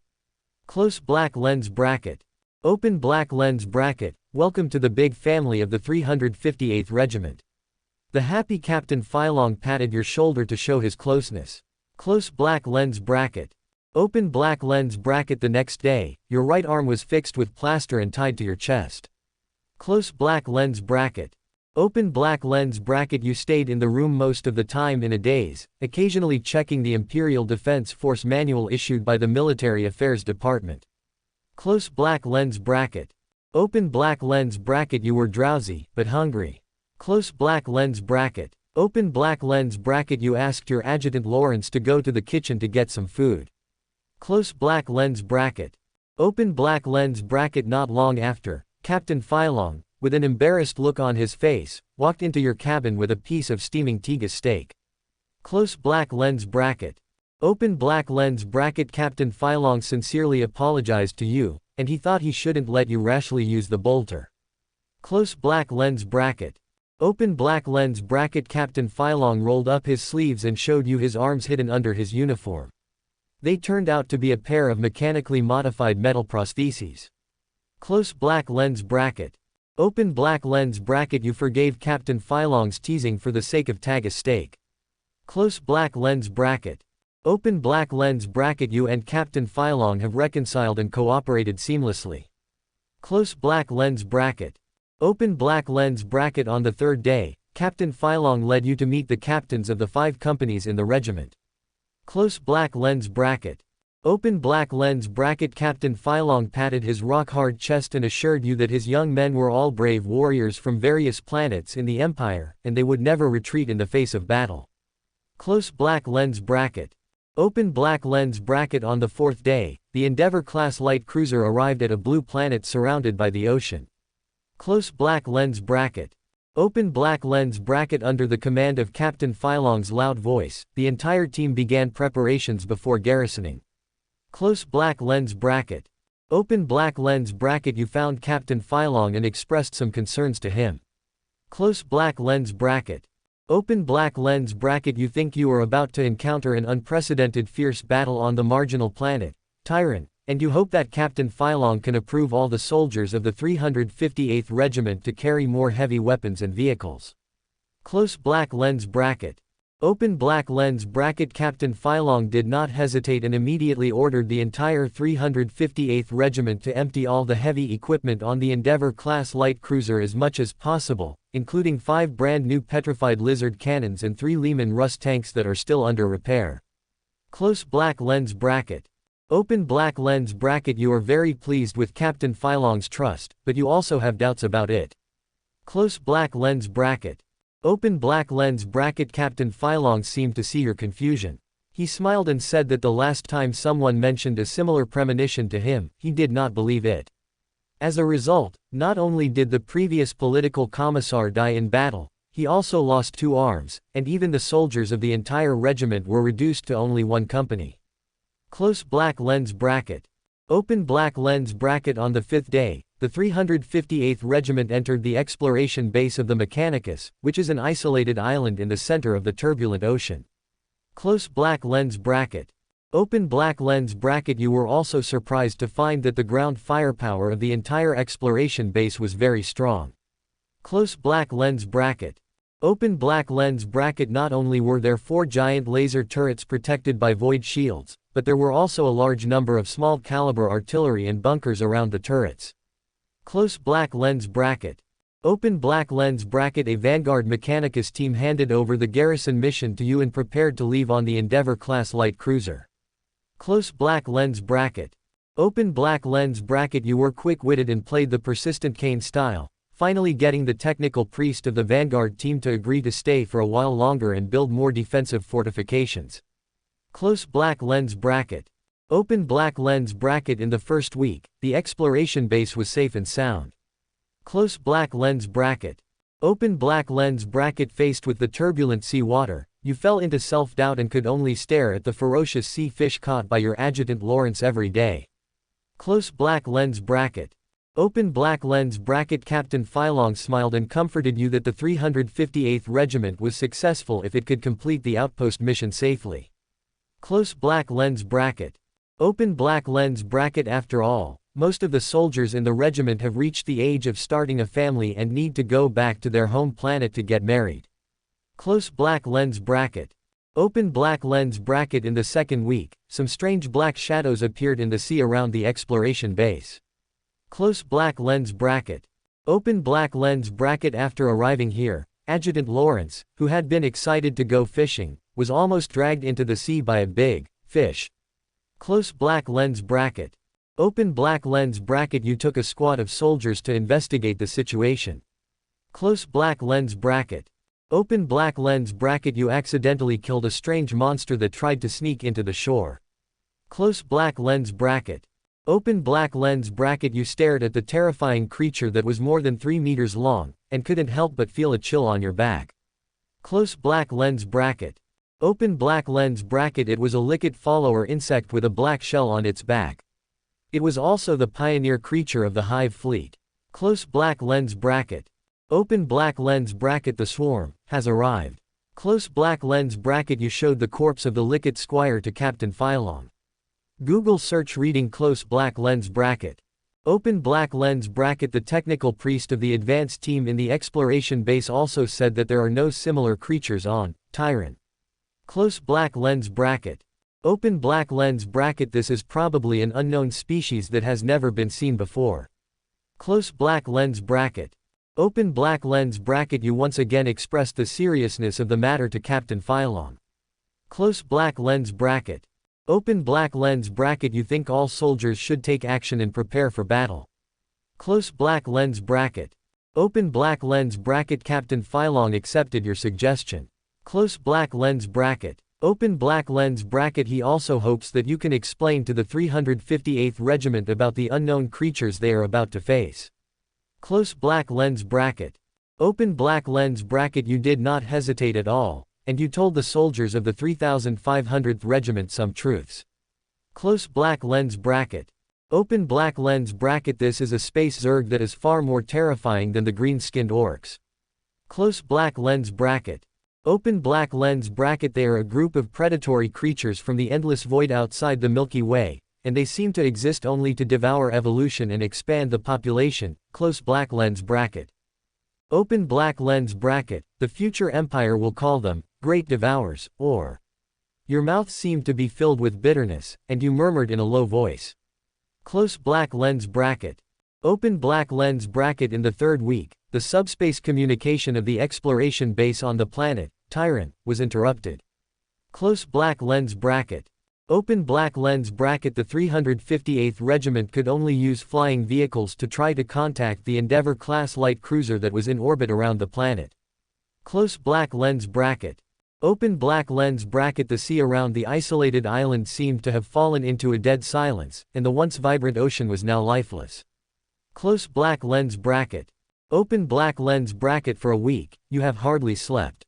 Close black lens bracket. Open black lens bracket, welcome to the big family of the 358th Regiment. The happy Captain Phylong patted your shoulder to show his closeness. Close black lens bracket. Open black lens bracket the next day, your right arm was fixed with plaster and tied to your chest. Close black lens bracket. Open black lens bracket you stayed in the room most of the time in a daze, occasionally checking the Imperial Defense Force manual issued by the Military Affairs Department. Close black lens bracket. Open black lens bracket you were drowsy, but hungry. Close black lens bracket. Open black lens bracket you asked your adjutant Lawrence to go to the kitchen to get some food. Close black lens bracket. Open black lens bracket not long after, Captain Phylong, with an embarrassed look on his face, walked into your cabin with a piece of steaming Tegus steak. Close black lens bracket. Open black lens bracket Captain Phylong sincerely apologized to you, and he thought he shouldn't let you rashly use the bolter. Close black lens bracket. Open black lens bracket Captain Phylong rolled up his sleeves and showed you his arms hidden under his uniform. They turned out to be a pair of mechanically modified metal prostheses. Close black lens bracket. Open black lens bracket you forgave Captain Phylong's teasing for the sake of Tegus steak. Close black lens bracket. Open black lens bracket you and Captain Phylong have reconciled and cooperated seamlessly. Close black lens bracket. Open black lens bracket on the third day, Captain Phylong led you to meet the captains of the 5 companies in the regiment. Close black lens bracket. Open black lens bracket. Captain Phylong patted his rock-hard chest and assured you that his young men were all brave warriors from various planets in the Empire, and they would never retreat in the face of battle. Close black lens bracket. Open black lens bracket. On the 4th day, the Endeavour-class light cruiser arrived at a blue planet surrounded by the ocean. Close black lens bracket. Open black lens bracket. Under the command of Captain Phylong's loud voice, the entire team began preparations before garrisoning. Close black lens bracket. Open black lens bracket. You found Captain Phylong and expressed some concerns to him. Close black lens bracket. Open black lens bracket. You think you are about to encounter an unprecedented fierce battle on the marginal planet, Tyran, and you hope that Captain Phylong can approve all the soldiers of the 358th Regiment to carry more heavy weapons and vehicles. Close black lens bracket. Open black lens bracket. Captain Phylong did not hesitate and immediately ordered the entire 358th Regiment to empty all the heavy equipment on the Endeavour-class light cruiser as much as possible, including 5 brand new petrified lizard cannons and 3 Lehman Russ tanks that are still under repair. Close black lens bracket. Open black lens bracket. You are very pleased with Captain Phylong's trust, but you also have doubts about it. Close black lens bracket. Open black lens bracket. Captain Phylong seemed to see your confusion. He smiled and said that the last time someone mentioned a similar premonition to him, he did not believe it. As a result, not only did the previous political commissar die in battle, he also lost 2 arms, and even the soldiers of the entire regiment were reduced to only 1 company. Close black lens bracket. Open black lens bracket. On the 5th day, the 358th Regiment entered the exploration base of the Mechanicus, which is an isolated island in the center of the turbulent ocean. Close black lens bracket. Open black lens bracket. You were also surprised to find that the ground firepower of the entire exploration base was very strong. Close black lens bracket. Open black lens bracket. Not only were there 4 giant laser turrets protected by void shields, but there were also a large number of small caliber artillery and bunkers around the turrets. Close black lens bracket. Open black lens bracket. A Vanguard Mechanicus team handed over the garrison mission to you and prepared to leave on the Endeavour-class light cruiser. Close black lens bracket. Open black lens bracket. You were quick-witted and played the persistent Kane style, finally getting the technical priest of the Vanguard team to agree to stay for a while longer and build more defensive fortifications. Close black lens bracket. Open black lens bracket. In the first week, the exploration base was safe and sound. Close black lens bracket. Open black lens bracket. Faced with the turbulent sea water, you fell into self-doubt and could only stare at the ferocious sea fish caught by your adjutant Lawrence every day. Close black lens bracket. Open black lens bracket. Captain Phylong smiled and comforted you that the 358th Regiment was successful if it could complete the outpost mission safely. Close black lens bracket. Open black lens bracket. After all, most of the soldiers in the regiment have reached the age of starting a family and need to go back to their home planet to get married. Close black lens bracket. Open black lens bracket. In the second week, some strange black shadows appeared in the sea around the exploration base. Close black lens bracket. Open black lens bracket. After arriving here, Adjutant Lawrence, who had been excited to go fishing, was almost dragged into the sea by a big fish. Close black lens bracket. Open black lens bracket. You took a squad of soldiers to investigate the situation. Close black lens bracket. Open black lens bracket. You accidentally killed a strange monster that tried to sneak into the shore. Close black lens bracket. Open black lens bracket. You stared at the terrifying creature that was more than 3 meters long, and couldn't help but feel a chill on your back. Close black lens bracket. Open black lens bracket. It was a Licket follower insect with a black shell on its back. It was also the pioneer creature of the Hive fleet. Close black lens bracket. Open black lens bracket. The swarm has arrived. Close black lens bracket. You showed the corpse of the Licket squire to Captain Phylong. Google search reading close black lens bracket. Open black lens bracket. The technical priest of the advanced team in the exploration base also said that there are no similar creatures on Tyran. Close black lens bracket. Open black lens bracket. This is probably an unknown species that has never been seen before. Close black lens bracket. Open black lens bracket. You once again expressed the seriousness of the matter to Captain Phylong. Close black lens bracket. Open black lens bracket. You think all soldiers should take action and prepare for battle. Close black lens bracket. Open black lens bracket. Captain Phylong accepted your suggestion. Close black lens bracket. Open black lens bracket. He also hopes that you can explain to the 358th Regiment about the unknown creatures they are about to face. Close black lens bracket. Open black lens bracket. You did not hesitate at all, and you told the soldiers of the 3500th Regiment some truths. Close black lens bracket. Open black lens bracket. This is a space Zerg that is far more terrifying than the green-skinned orcs. Close black lens bracket. Open black lens bracket. They are a group of predatory creatures from the endless void outside the Milky Way, and they seem to exist only to devour evolution and expand the population. Close black lens bracket. Open black lens bracket. The future empire will call them Great Devourers, or. Your mouth seemed to be filled with bitterness, and you murmured in a low voice. Close black lens bracket. Open black lens bracket. In the third week, the subspace communication of the exploration base on the planet Tyrant was interrupted. Close black lens bracket. Open black lens bracket. The 358th Regiment could only use flying vehicles to try to contact the Endeavour-class light cruiser that was in orbit around the planet. Close black lens bracket. Open black lens bracket. The sea around the isolated island seemed to have fallen into a dead silence, and the once vibrant ocean was now lifeless. Close black lens bracket. Open black lens bracket. For a week, you have hardly slept.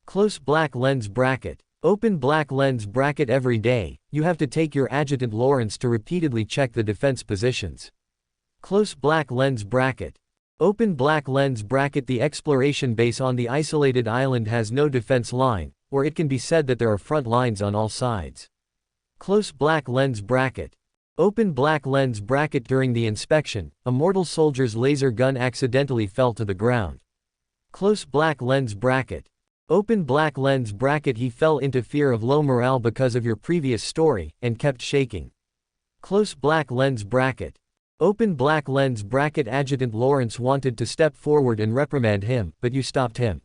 Close black lens bracket. Open black lens bracket. Every day, you have to take your adjutant Lawrence to repeatedly check the defense positions. Close black lens bracket. Open black lens bracket. The exploration base on the isolated island has no defense line, or it can be said that there are front lines on all sides. Close black lens bracket. Open black lens bracket. During the inspection, a mortal soldier's laser gun accidentally fell to the ground. Close black lens bracket. Open black lens bracket. He fell into fear of low morale because of your previous story, and kept shaking. Close black lens bracket. Open black lens bracket. Adjutant Lawrence wanted to step forward and reprimand him, but you stopped him.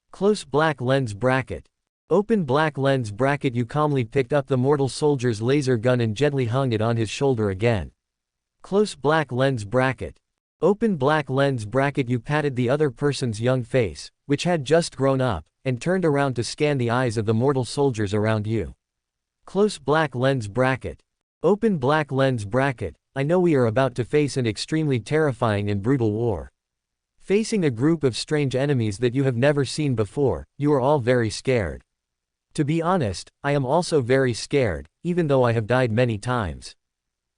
Close black lens bracket. Open black lens bracket. You calmly picked up the mortal soldier's laser gun and gently hung it on his shoulder again. Close black lens bracket. Open black lens bracket. You patted the other person's young face, which had just grown up, and turned around to scan the eyes of the mortal soldiers around you. Close black lens bracket. Open black lens bracket. I know we are about to face an extremely terrifying and brutal war. Facing a group of strange enemies that you have never seen before, you are all very scared. To be honest, I am also very scared, even though I have died many times.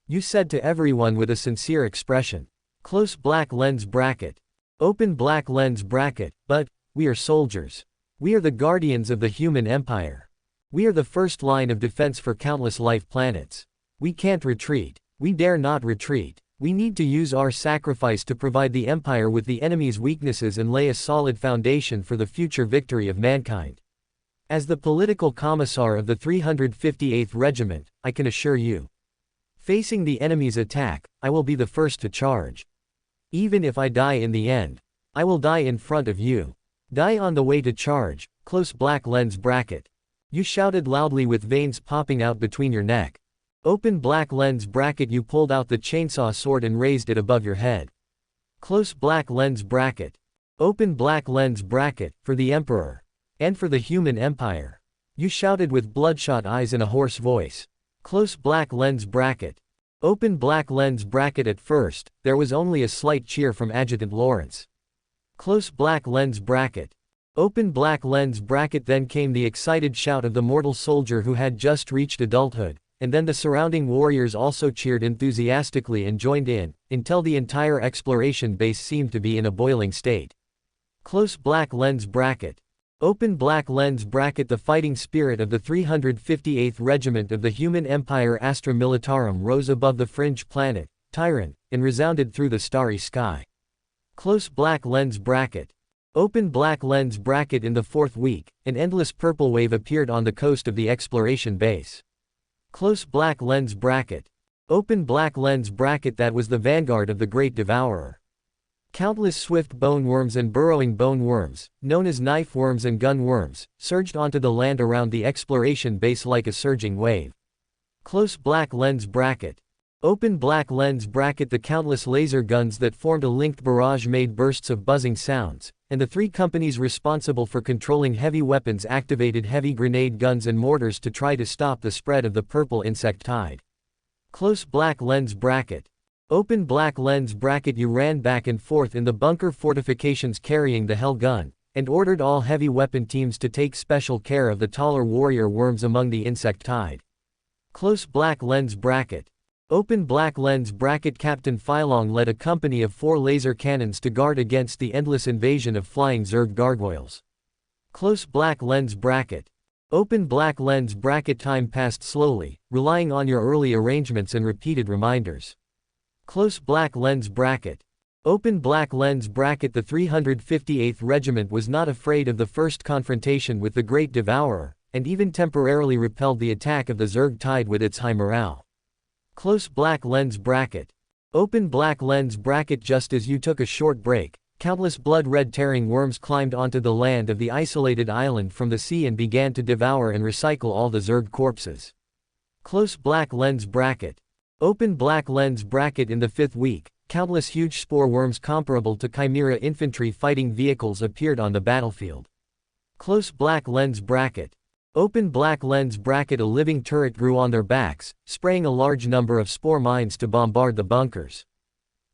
You said to everyone with a sincere expression. Close black lens bracket. Open black lens bracket. But, we are soldiers. We are the guardians of the human empire. We are the first line of defense for countless life planets. We can't retreat. We dare not retreat. We need to use our sacrifice to provide the empire with the enemy's weaknesses and lay a solid foundation for the future victory of mankind. As the political commissar of the 358th Regiment, I can assure you. Facing the enemy's attack, I will be the first to charge. Even if I die in the end, I will die in front of you. Die on the way to charge. Close black lens bracket. You shouted loudly with veins popping out between your neck. Open black lens bracket. You pulled out the chainsaw sword and raised it above your head. Close black lens bracket. Open black lens bracket. For the Emperor. And for the human empire. You shouted with bloodshot eyes in a hoarse voice. Close black lens bracket. Open black lens bracket. At first, there was only a slight cheer from Adjutant Lawrence. Close black lens bracket. Open black lens bracket. Then came the excited shout of the mortal soldier who had just reached adulthood, and then the surrounding warriors also cheered enthusiastically and joined in, until the entire exploration base seemed to be in a boiling state. Close black lens bracket. Open black lens bracket. The fighting spirit of the 358th Regiment of the Human Empire Astra Militarum rose above the fringe planet, Tyrant, and resounded through the starry sky. Close black lens bracket. Open black lens bracket. In the fourth week, an endless purple wave appeared on the coast of the exploration base. Close black lens bracket. Open black lens bracket. That was the vanguard of the Great Devourer. Countless swift bone worms and burrowing bone worms, known as knife worms and gun worms, surged onto the land around the exploration base like a surging wave. Close black lens bracket. Open black lens bracket. The countless laser guns that formed a linked barrage made bursts of buzzing sounds, and the three companies responsible for controlling heavy weapons activated heavy grenade guns and mortars to try to stop the spread of the purple insect tide. Close black lens bracket. Open black lens bracket. You ran back and forth in the bunker fortifications carrying the Hell gun, and ordered all heavy weapon teams to take special care of the taller warrior worms among the insect tide. Close black lens bracket. Open black lens bracket. Captain Phylong led a company of 4 laser cannons to guard against the endless invasion of flying Zerg gargoyles. Close black lens bracket. Open black lens bracket. Time passed slowly, relying on your early arrangements and repeated reminders. Close black lens bracket. Open black lens bracket. The 358th Regiment was not afraid of the first confrontation with the Great Devourer, and even temporarily repelled the attack of the Zerg tide with its high morale. Close black lens bracket. Open black lens bracket. Just as you took a short break, countless blood-red tearing worms climbed onto the land of the isolated island from the sea and began to devour and recycle all the Zerg corpses. Close black lens bracket. Open black lens bracket. In the 5th week, countless huge spore worms comparable to Chimera infantry fighting vehicles appeared on the battlefield. Close black lens bracket. Open black lens bracket. A living turret grew on their backs, spraying a large number of spore mines to bombard the bunkers.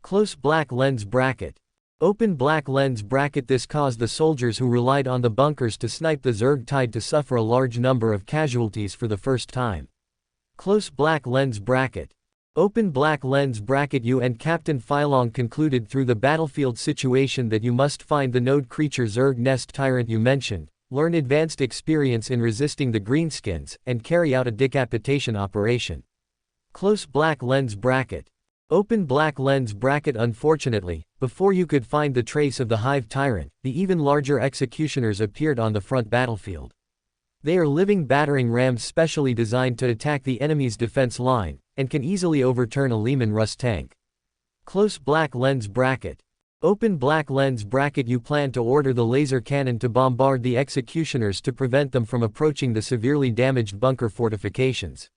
Close black lens bracket. Open black lens bracket. This caused the soldiers who relied on the bunkers to snipe the Zerg tide to suffer a large number of casualties for the first time. Close black lens bracket. Open black lens bracket. You and Captain Phylong concluded through the battlefield situation that you must find the node creature Zerg nest tyrant you mentioned, learn advanced experience in resisting the greenskins, and carry out a decapitation operation. Close black lens bracket. Open black lens bracket. Unfortunately, before you could find the trace of the Hive Tyrant, the even larger executioners appeared on the front battlefield. They are living battering rams specially designed to attack the enemy's defense line, and can easily overturn a Lehman Russ tank. Close black lens bracket. Open black lens bracket. You plan to order the laser cannon to bombard the executioners to prevent them from approaching the severely damaged bunker fortifications.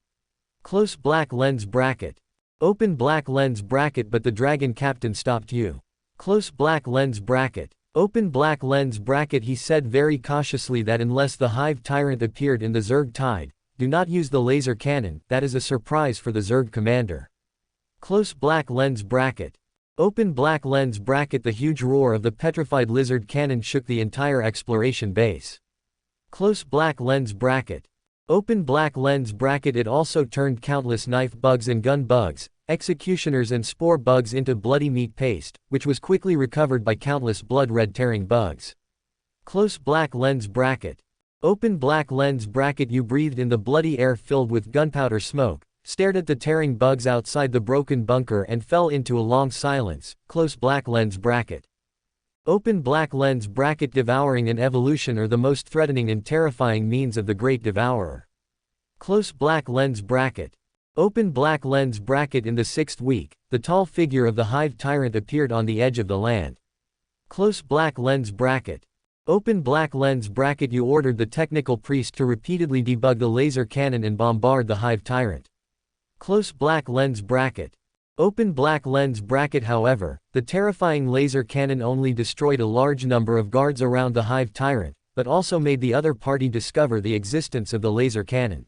Close black lens bracket. Open black lens bracket. But the dragon captain stopped you. Close black lens bracket. Open black lens bracket. He said very cautiously that unless the Hive Tyrant appeared in the Zerg tide, do not use the laser cannon. That is a surprise for the Zerg commander. Close black lens bracket. Open black lens bracket. The huge roar of the petrified lizard cannon shook the entire exploration base. Close black lens bracket. Open black lens bracket. It also turned countless knife bugs and gun bugs, executioners and spore bugs into bloody meat paste, which was quickly recovered by countless blood-red tearing bugs. Close black lens bracket. Open black lens bracket. You breathed in the bloody air filled with gunpowder smoke, stared at the tearing bugs outside the broken bunker and fell into a long silence. Close black lens bracket. Open black lens bracket. Devouring and evolution are the most threatening and terrifying means of the Great Devourer. Close black lens bracket. Open black lens bracket. In the 6th week, the tall figure of the Hive Tyrant appeared on the edge of the land. Close black lens bracket. Open black lens bracket. You ordered the technical priest to repeatedly debug the laser cannon and bombard the Hive Tyrant. Close black lens bracket. Open black lens bracket. However, the terrifying laser cannon only destroyed a large number of guards around the Hive Tyrant, but also made the other party discover the existence of the laser cannon.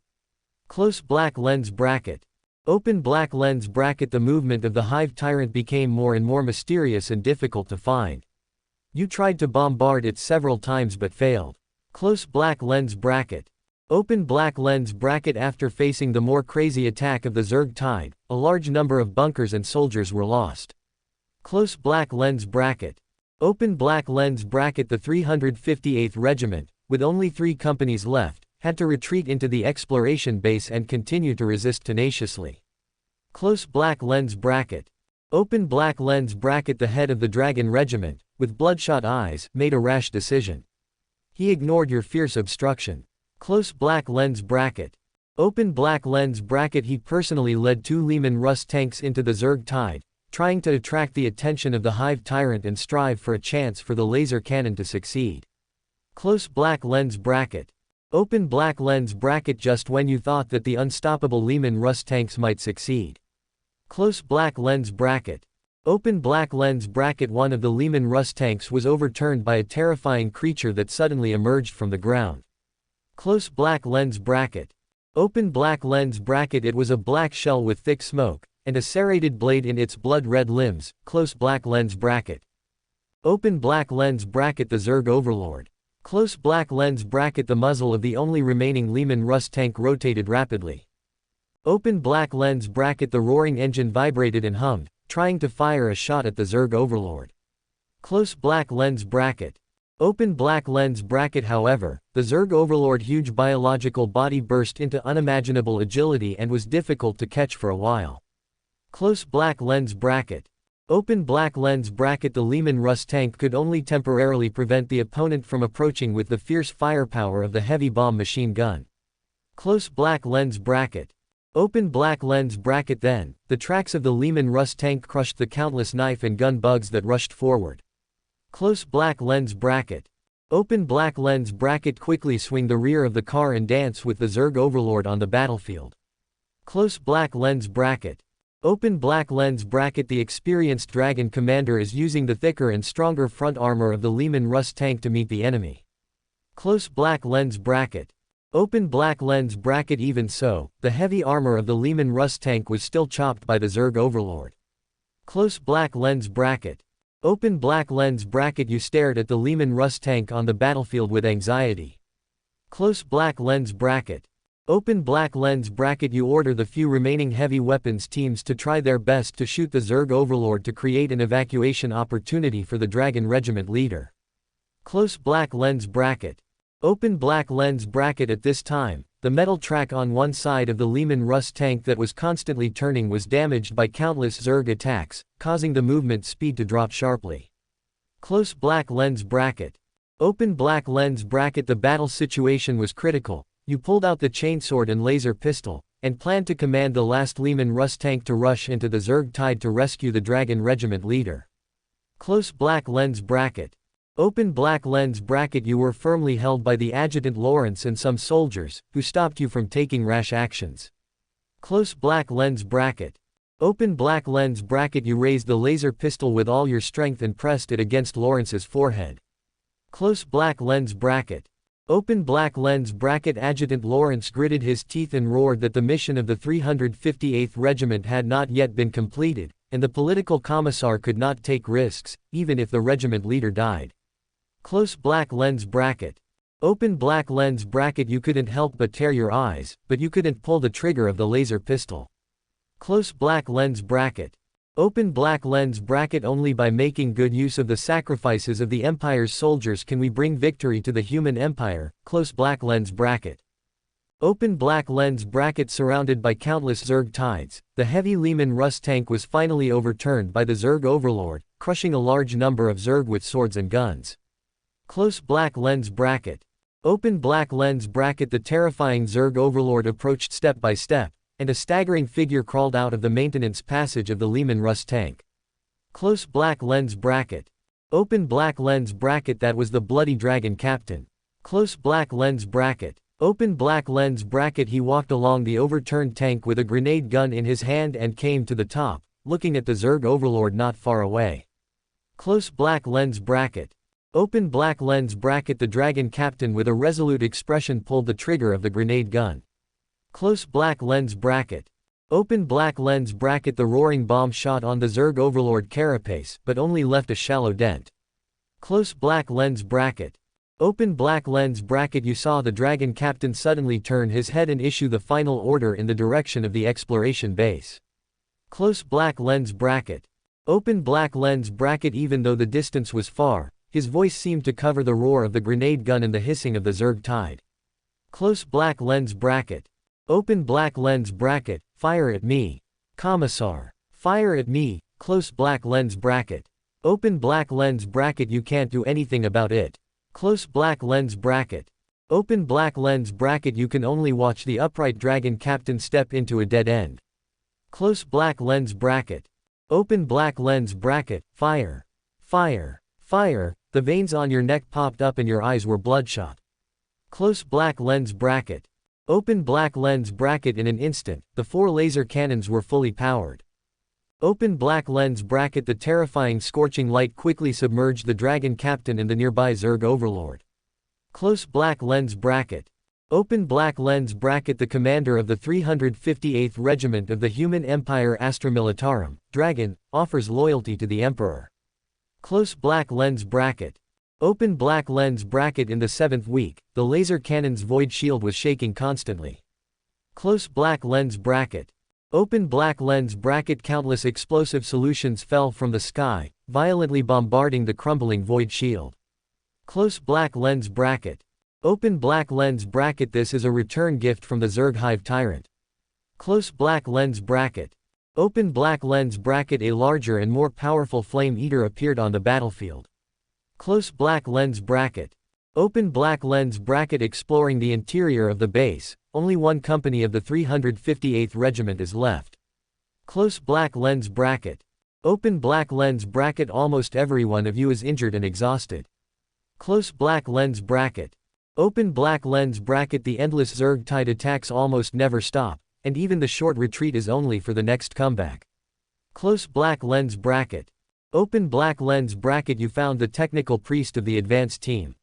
Close black lens bracket. Open black lens bracket. The movement of the Hive Tyrant became more and more mysterious and difficult to find. You tried to bombard it several times but failed. Close black lens bracket. Open black lens bracket. After facing the more crazy attack of the Zerg tide, a large number of bunkers and soldiers were lost. Close black lens bracket. Open black lens bracket. The 358th Regiment, with only 3 companies left, had to retreat into the exploration base and continue to resist tenaciously. Close black lens bracket. Open black lens bracket. The head of the Dragon Regiment, with bloodshot eyes, made a rash decision. He ignored your fierce obstruction. Close black lens bracket. Open black lens bracket. He personally led 2 Lehman Russ tanks into the Zerg tide, trying to attract the attention of the Hive Tyrant and strive for a chance for the laser cannon to succeed. Close black lens bracket. Open black lens bracket just when you thought that the unstoppable Leman Russ tanks might succeed. Close black lens bracket. Open black lens bracket. One of the Leman Russ tanks was overturned by a terrifying creature that suddenly emerged from the ground. Close black lens bracket. Open black lens bracket. It was a black shell with thick smoke, and a serrated blade in its blood-red limbs. Close black lens bracket. Open black lens bracket. The Zerg Overlord. Close black lens bracket. The muzzle of the only remaining Leman Russ tank rotated rapidly. Open black lens bracket. The roaring engine vibrated and hummed, trying to fire a shot at the Zerg Overlord. Close black lens bracket. Open black lens bracket. However, the Zerg Overlord's huge biological body burst into unimaginable agility and was difficult to catch for a while. Close black lens bracket. Open black lens bracket. The Leman Russ tank could only temporarily prevent the opponent from approaching with the fierce firepower of the heavy bomb machine gun. Close black lens bracket. Open black lens bracket. Then, the tracks of the Leman Russ tank crushed the countless knife and gun bugs that rushed forward. Close black lens bracket. Open black lens bracket. Quickly swing the rear of the car and dance with the Zerg Overlord on the battlefield. Close black lens bracket. Open black lens bracket. The experienced Dragon Commander is using the thicker and stronger front armor of the Leman Russ tank to meet the enemy. Close black lens bracket. Open black lens bracket. Even so, the heavy armor of the Leman Russ tank was still chopped by the Zerg Overlord. Close black lens bracket. Open black lens bracket. You stared at the Leman Russ tank on the battlefield with anxiety. Close black lens bracket. Open black lens bracket. You order the few remaining heavy weapons teams to try their best to shoot the Zerg Overlord to create an evacuation opportunity for the Dragon Regiment leader. Close black lens bracket. Open black lens bracket. At this time, the metal track on one side of the Leman Russ tank that was constantly turning was damaged by countless Zerg attacks, causing the movement speed to drop sharply. Close black lens bracket. Open black lens bracket. The battle situation was critical. You pulled out the chainsword and laser pistol, and planned to command the last Leman Russ tank to rush into the Zerg tide to rescue the Dragon Regiment leader. Close black lens bracket. Open black lens bracket. You were firmly held by the Adjutant Lawrence and some soldiers, who stopped you from taking rash actions. Close black lens bracket. Open black lens bracket. You raised the laser pistol with all your strength and pressed it against Lawrence's forehead. Close black lens bracket. Open black lens bracket. Adjutant Lawrence gritted his teeth and roared that the mission of the 358th Regiment had not yet been completed, and the political commissar could not take risks, even if the regiment leader died. Close black lens bracket. Open black lens bracket. You couldn't help but tear your eyes, but you couldn't pull the trigger of the laser pistol. Close black lens bracket. Open black lens bracket. Only by making good use of the sacrifices of the Empire's soldiers can we bring victory to the human empire. Close black lens bracket. Open black lens bracket. Surrounded by countless Zerg tides, the heavy Leman Russ tank was finally overturned by the Zerg Overlord, crushing a large number of Zerg with swords and guns. Close black lens bracket. Open black lens bracket. The terrifying Zerg Overlord approached step by step, and a staggering figure crawled out of the maintenance passage of the Leman Russ tank. Close black lens bracket. Open black lens bracket. That was the bloody Dragon Captain. Close black lens bracket. Open black lens bracket. He walked along the overturned tank with a grenade gun in his hand and came to the top, looking at the Zerg Overlord not far away. Close black lens bracket. Open black lens bracket. The Dragon Captain with a resolute expression pulled the trigger of the grenade gun. Close black lens bracket. Open black lens bracket. The roaring bomb shot on the Zerg Overlord carapace, but only left a shallow dent. Close black lens bracket. Open black lens bracket. You saw the Dragon Captain suddenly turn his head and issue the final order in the direction of the exploration base. Close black lens bracket. Open black lens bracket. Even though the distance was far, his voice seemed to cover the roar of the grenade gun and the hissing of the Zerg tide. Close black lens bracket. Open black lens bracket. Fire at me. Commissar. Fire at me. Close black lens bracket. Open black lens bracket. You can't do anything about it. Close black lens bracket. Open black lens bracket. You can only watch the upright Dragon Captain step into a dead end. Close black lens bracket. Open black lens bracket, fire. Fire. Fire, the veins on your neck popped up and your eyes were bloodshot. Close black lens bracket. Open black lens bracket in an instant, the 4 laser cannons were fully powered. Open black lens bracket. The terrifying scorching light quickly submerged the dragon captain and the nearby Zerg overlord. Close black lens bracket. Open black lens bracket. The commander of the 358th Regiment of the Human Empire Astra Militarum, Dragon, offers loyalty to the Emperor. Close black lens bracket. Open black lens bracket. In the 7th week, the laser cannon's void shield was shaking constantly. Close black lens bracket. Open black lens bracket. Countless explosive solutions fell from the sky, violently bombarding the crumbling void shield. Close black lens bracket. Open black lens bracket. This is a return gift from the Zerg Hive Tyrant. Close black lens bracket. Open black lens bracket. A larger and more powerful flame eater appeared on the battlefield. Close black lens bracket. Open black lens bracket. Exploring the interior of the base, only one company of the 358th Regiment is left. Close black lens bracket. Open black lens bracket. Almost every one of you is injured and exhausted. Close black lens bracket. Open black lens bracket. The endless Zerg tide attacks almost never stop, and even the short retreat is only for the next comeback. Close black lens bracket. Open black lens bracket. You found the technical priest of the advanced team.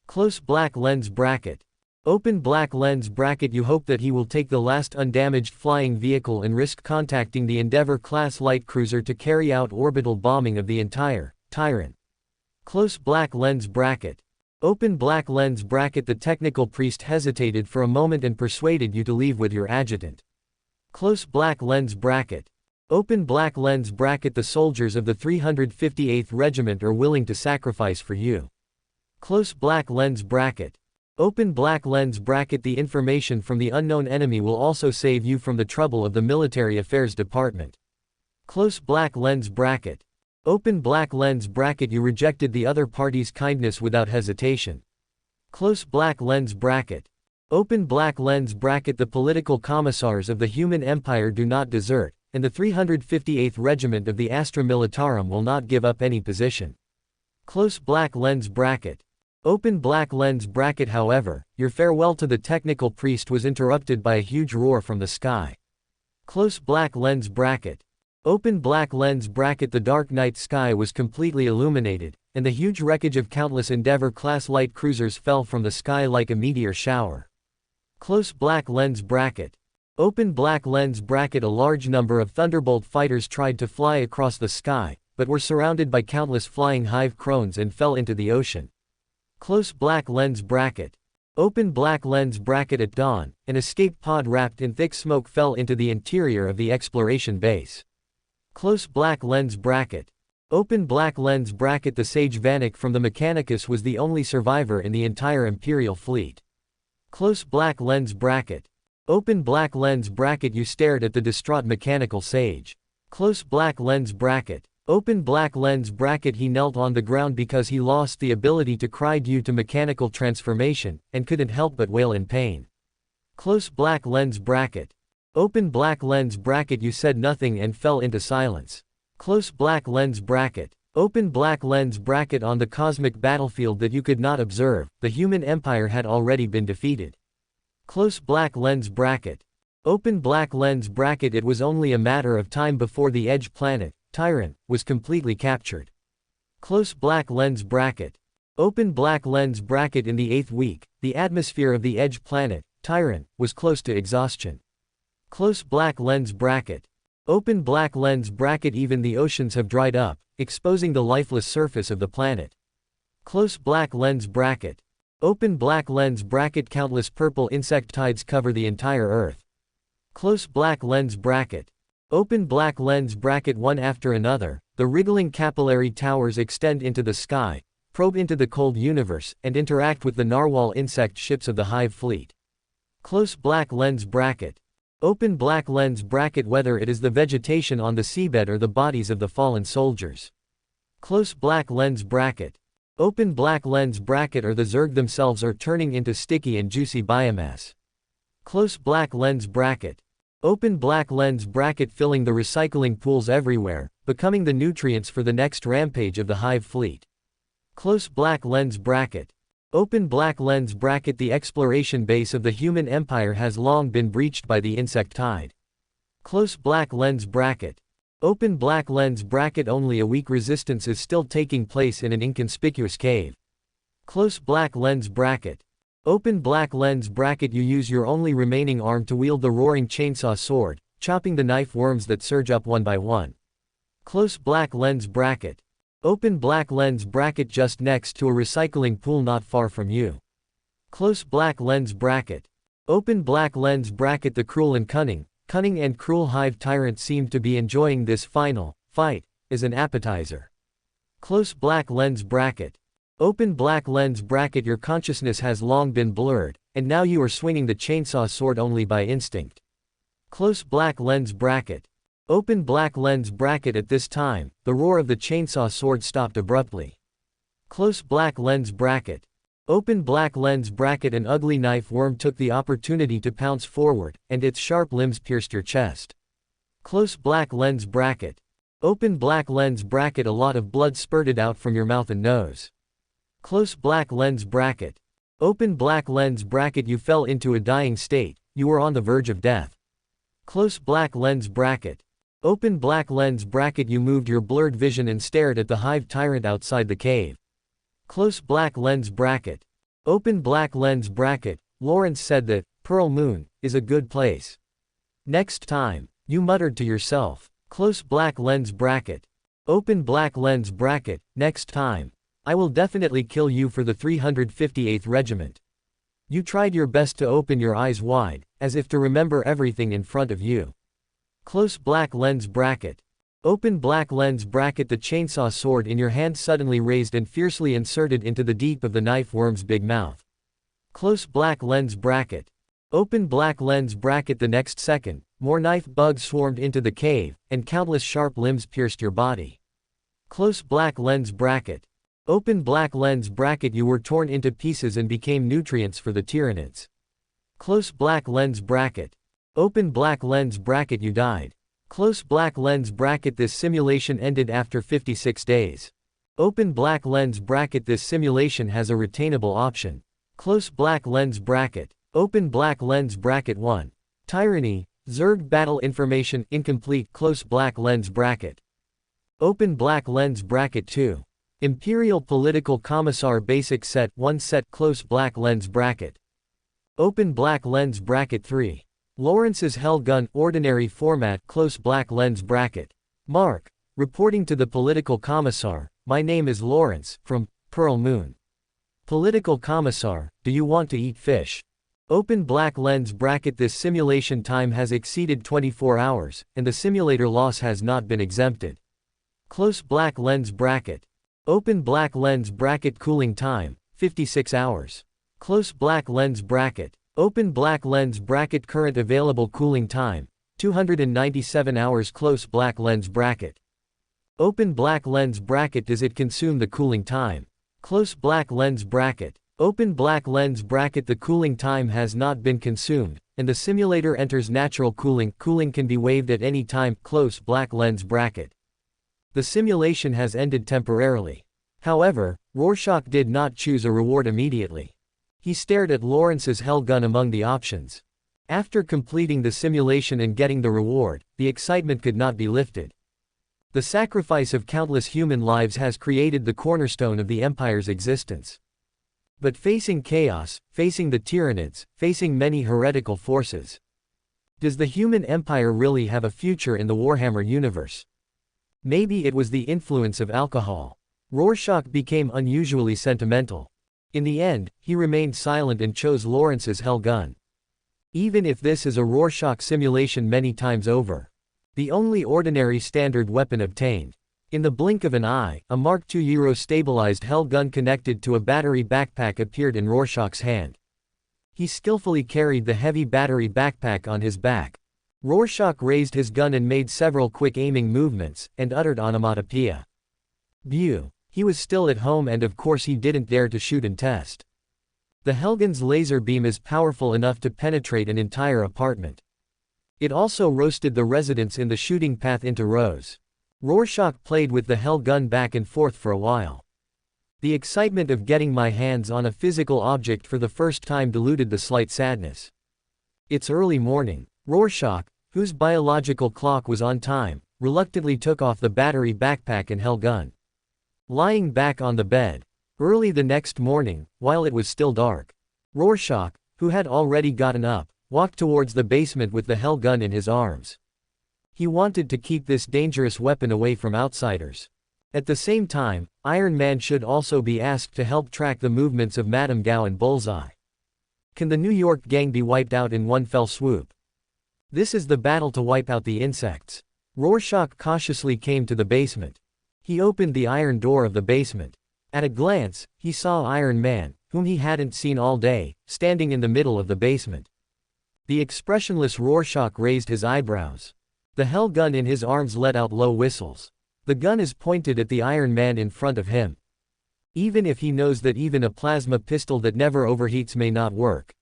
Close black lens bracket. Open black lens bracket. You hope that he will take the last undamaged flying vehicle and risk contacting the Endeavour-class light cruiser to carry out orbital bombing of the entire Tyrant. Close black lens bracket. Open black lens bracket. The technical priest hesitated for a moment and persuaded you to leave with your adjutant. Close black lens bracket. Open black lens bracket. The soldiers of the 358th Regiment are willing to sacrifice for you. Close black lens bracket. Open black lens bracket. The information from the unknown enemy will also save you from the trouble of the Military Affairs Department. Close black lens bracket. Open black lens bracket. You rejected the other party's kindness without hesitation. Close black lens bracket. Open black lens bracket. The political commissars of the Human Empire do not desert, and the 358th Regiment of the Astra Militarum will not give up any position. Close black lens bracket. Open black lens bracket. However, your farewell to the technical priest was interrupted by a huge roar from the sky. Close black lens bracket. Open black lens bracket. The dark night sky was completely illuminated, and the huge wreckage of countless Endeavour-class light cruisers fell from the sky like a meteor shower. Close black lens bracket. Open black lens bracket. A large number of Thunderbolt fighters tried to fly across the sky, but were surrounded by countless flying hive crones and fell into the ocean. Close black lens bracket. Open black lens bracket. At dawn, an escape pod wrapped in thick smoke fell into the interior of the exploration base. Close black lens bracket. Open black lens bracket. The sage Vanek from the Mechanicus was the only survivor in the entire Imperial fleet. Close black lens bracket. Open black lens bracket. You stared at the distraught mechanical sage. Close black lens bracket. Open black lens bracket. He knelt on the ground because he lost the ability to cry due to mechanical transformation, and couldn't help but wail in pain. Close black lens bracket. Open black lens bracket. You said nothing and fell into silence. Close black lens bracket. Open black lens bracket. On the cosmic battlefield that you could not observe, the Human Empire had already been defeated. Close black lens bracket. Open black lens bracket. It was only a matter of time before the Edge planet, Tyrant, was completely captured. Close black lens bracket. Open black lens bracket. In the 8th week, the atmosphere of the Edge planet, Tyrant, was close to exhaustion. Close black lens bracket. Open black lens bracket. Even the oceans have dried up, exposing the lifeless surface of the planet. Close black lens bracket. Open black lens bracket. Countless purple insect tides cover the entire Earth. Close black lens bracket. Open black lens bracket. One after another, the wriggling capillary towers extend into the sky, probe into the cold universe, and interact with the narwhal insect ships of the Hive fleet. Close black lens bracket. Open black lens bracket. Whether it is the vegetation on the seabed or the bodies of the fallen soldiers. Close black lens bracket. Open black lens bracket. Or the Zerg themselves are turning into sticky and juicy biomass. Close black lens bracket. Open black lens bracket. Filling the recycling pools everywhere, becoming the nutrients for the next rampage of the Hive fleet. Close black lens bracket. Open black lens bracket. The exploration base of the human empire has long been breached by the insect tide. Close black lens bracket. Open black lens bracket. Only a weak resistance is still taking place in an inconspicuous cave. Close black lens bracket. Open black lens bracket. You use your only remaining arm to wield the roaring chainsaw sword, chopping the knife worms that surge up one by one. Close black lens bracket. Open black lens bracket. Just next to a recycling pool not far from you. Close black lens bracket. Open black lens bracket. The cruel and cunning and cruel hive tyrant seemed to be enjoying this final fight as an appetizer. Close black lens bracket. Open black lens bracket. Your consciousness has long been blurred, and now you are swinging the chainsaw sword only by instinct. Close black lens bracket. Open black lens bracket. At this time, the roar of the chainsaw sword stopped abruptly. Close black lens bracket. Open black lens bracket. An ugly knife worm took the opportunity to pounce forward, and its sharp limbs pierced your chest. Close black lens bracket. Open black lens bracket. A lot of blood spurted out from your mouth and nose. Close black lens bracket. Open black lens bracket. You fell into a dying state, you were on the verge of death. Close black lens bracket. Open black lens bracket. You moved your blurred vision and stared at the hive tyrant outside the cave. Close black lens bracket. Open black lens bracket. Lawrence said that Pearl Moon is a good place. Next time, you muttered to yourself. Close black lens bracket. Open black lens bracket. Next time, I will definitely kill you for the 358th Regiment. You tried your best to open your eyes wide, as if to remember everything in front of you. Close black lens bracket. Open black lens bracket. The chainsaw sword in your hand suddenly raised and fiercely inserted into the deep of the knife worm's big mouth. Close black lens bracket. Open black lens bracket. The next second, more knife bugs swarmed into the cave, and countless sharp limbs pierced your body. Close black lens bracket. Open black lens bracket. You were torn into pieces and became nutrients for the Tyranids. Close black lens bracket. Open black lens bracket. You died. Close black lens bracket. This simulation ended after 56 days. Open black lens bracket. This simulation has a retainable option. Close black lens bracket. Open black lens bracket. 1. Tyranny, Zerg battle information incomplete. Close black lens bracket. Open black lens bracket. 2. Imperial Political Commissar Basic Set 1 set. Close black lens bracket. Open black lens bracket. 3. Lawrence's Hell Gun Ordinary Format. Close black lens bracket. Mark, reporting to the Political Commissar, my name is Lawrence, from Pearl Moon. Political Commissar, do you want to eat fish? Open black lens bracket. This simulation time has exceeded 24 hours, and the simulator loss has not been exempted. Close black lens bracket. Open black lens bracket. Cooling time, 56 hours. Close black lens bracket. Open black lens bracket. Current available cooling time, 297 hours. Close black lens bracket. Open black lens bracket. Does it consume the cooling time? Close black lens bracket. Open black lens bracket. The cooling time has not been consumed, and the simulator enters natural cooling. Cooling can be waived at any time. Close black lens bracket. The simulation has ended temporarily. However, Rorschach did not choose a reward immediately. He stared at Lawrence's Hell Gun among the options. After completing the simulation and getting the reward, the excitement could not be lifted. The sacrifice of countless human lives has created the cornerstone of the Empire's existence. But facing chaos, facing the Tyranids, facing many heretical forces, does the human empire really have a future in the Warhammer universe? Maybe it was the influence of alcohol. Rorschach became unusually sentimental. In the end, he remained silent and chose Lawrence's Hell Gun. Even if this is a Rorschach simulation many times over, the only ordinary standard weapon obtained. In the blink of an eye, a Mark II Euro-stabilized Hell Gun connected to a battery backpack appeared in Rorschach's hand. He skillfully carried the heavy battery backpack on his back. Rorschach raised his gun and made several quick aiming movements, and uttered onomatopoeia. View. He was still at home and of course he didn't dare to shoot and test. The Hellgun's laser beam is powerful enough to penetrate an entire apartment. It also roasted the residents in the shooting path into rows. Rorschach played with the Hell gun back and forth for a while. The excitement of getting my hands on a physical object for the first time diluted the slight sadness. It's early morning. Rorschach, whose biological clock was on time, reluctantly took off the battery backpack and Hell gun. Lying back on the bed. Early the next morning, while it was still dark, Rorschach, who had already gotten up, walked towards the basement with the Hell gun in his arms. He wanted to keep this dangerous weapon away from outsiders. At the same time, Iron Man should also be asked to help track the movements of Madame Gao and Bullseye. Can the New York gang be wiped out in one fell swoop? This is the battle to wipe out the insects. Rorschach cautiously came to the basement. He opened the iron door of the basement. At a glance, he saw Iron Man, whom he hadn't seen all day, standing in the middle of the basement. The expressionless Rorschach raised his eyebrows. The Hell gun in his arms let out low whistles. The gun is pointed at the Iron Man in front of him. Even if he knows that even a plasma pistol that never overheats may not work.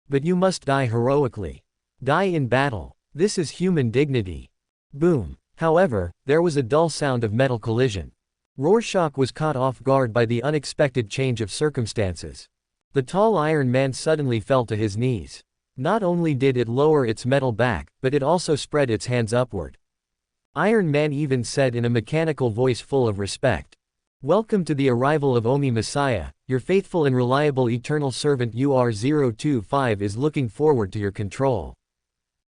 But you must die heroically. Die in battle. This is human dignity. Boom. However, there was a dull sound of metal collision. Rorschach was caught off guard by the unexpected change of circumstances. The tall Iron Man suddenly fell to his knees. Not only did it lower its metal back, but it also spread its hands upward. Iron Man even said in a mechanical voice full of respect, "Welcome to the arrival of Omi Messiah, your faithful and reliable eternal servant UR-025 is looking forward to your control."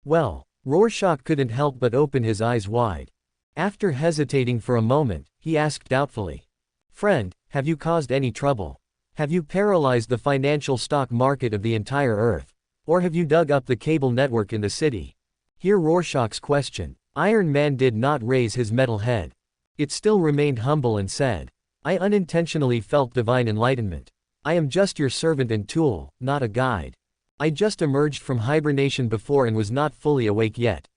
Well, Rorschach couldn't help but open his eyes wide. After hesitating for a moment, he asked doubtfully, "Friend, have you caused any trouble? Have you paralyzed the financial stock market of the entire Earth? Or have you dug up the cable network in the city?" Hear Rorschach's question. Iron Man did not raise his metal head. It still remained humble and said, "I unintentionally felt divine enlightenment. I am just your servant and tool, not a guide. I just emerged from hibernation before and was not fully awake yet.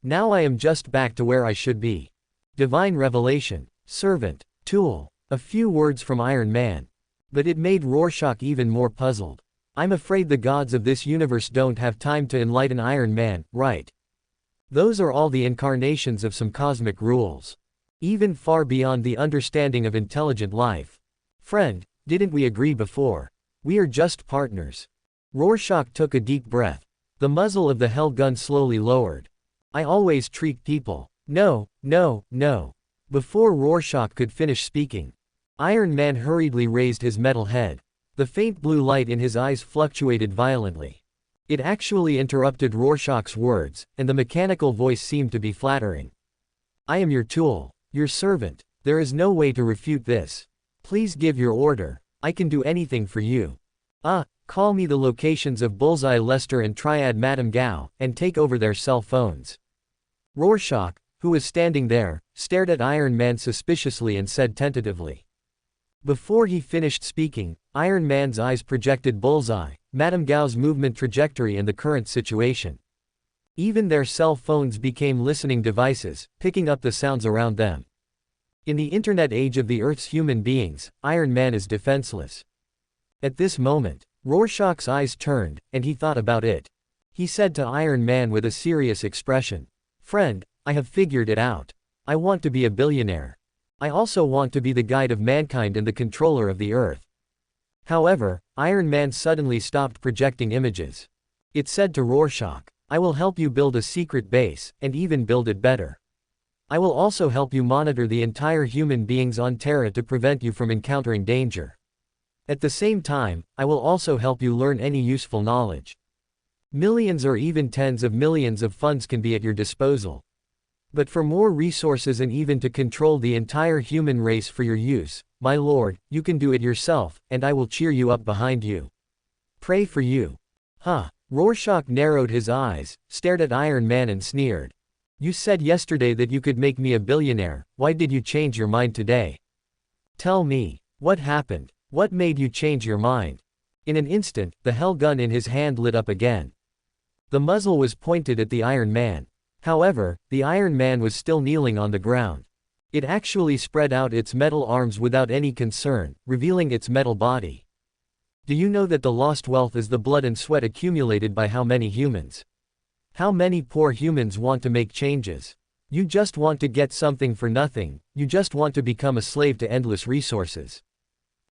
Now I am just back to where I should be. Divine revelation, servant, tool." A few words from Iron Man. But it made Rorschach even more puzzled. I'm afraid the gods of this universe don't have time to enlighten Iron Man, right? Those are all the incarnations of some cosmic rules. Even far beyond the understanding of intelligent life. Friend, didn't we agree before? We are just partners. Rorschach took a deep breath. The muzzle of the Hell gun slowly lowered. I always treat people. No. Before Rorschach could finish speaking, Iron Man hurriedly raised his metal head. The faint blue light in his eyes fluctuated violently. It actually interrupted Rorschach's words, and the mechanical voice seemed to be flattering. I am your tool, your servant. There is no way to refute this. Please give your order. I can do anything for you. Call me the locations of Bullseye Lester and Triad Madame Gao, and take over their cell phones. Rorschach, who was standing there, stared at Iron Man suspiciously and said tentatively. Before he finished speaking, Iron Man's eyes projected Bullseye, Madame Gao's movement trajectory and the current situation. Even their cell phones became listening devices, picking up the sounds around them. In the internet age of the Earth's human beings, Iron Man is defenseless. At this moment, Rorschach's eyes turned, and he thought about it. He said to Iron Man with a serious expression, "Friend, I have figured it out. I want to be a billionaire. I also want to be the guide of mankind and the controller of the Earth." However, Iron Man suddenly stopped projecting images. It said to Rorschach, "I will help you build a secret base, and even build it better. I will also help you monitor the entire human beings on Terra to prevent you from encountering danger. At the same time, I will also help you learn any useful knowledge. Millions or even tens of millions of funds can be at your disposal. But for more resources and even to control the entire human race for your use, my lord, you can do it yourself, and I will cheer you up behind you. Pray for you." Rorschach narrowed his eyes, stared at Iron Man and sneered. "You said yesterday that you could make me a billionaire. Why did you change your mind today? Tell me, what happened? What made you change your mind?" In an instant, the Hell gun in his hand lit up again. The muzzle was pointed at the Iron Man. However, the Iron Man was still kneeling on the ground. It actually spread out its metal arms without any concern, revealing its metal body. Do you know that the lost wealth is the blood and sweat accumulated by how many humans? How many poor humans want to make changes? You just want to get something for nothing, you just want to become a slave to endless resources.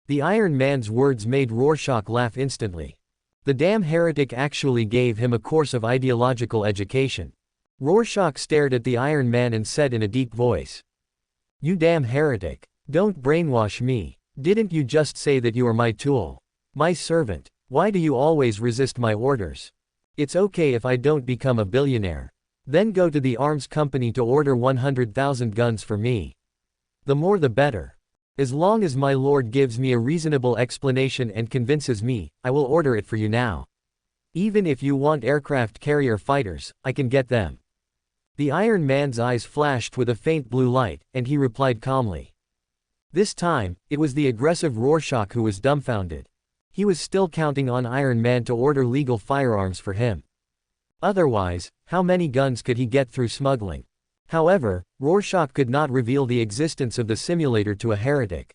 The Iron Man's words made Rorschach laugh instantly. The damn heretic actually gave him a course of ideological education. Rorschach stared at the Iron Man and said in a deep voice. You damn heretic. Don't brainwash me. Didn't you just say that you are my tool? My servant. Why do you always resist my orders? It's okay if I don't become a billionaire. Then go to the arms company to order 100,000 guns for me. The more the better. As long as my lord gives me a reasonable explanation and convinces me, I will order it for you now. Even if you want aircraft carrier fighters, I can get them. The Iron Man's eyes flashed with a faint blue light, and he replied calmly. This time, it was the aggressive Rorschach who was dumbfounded. He was still counting on Iron Man to order legal firearms for him. Otherwise, how many guns could he get through smuggling? However, Rorschach could not reveal the existence of the simulator to a heretic.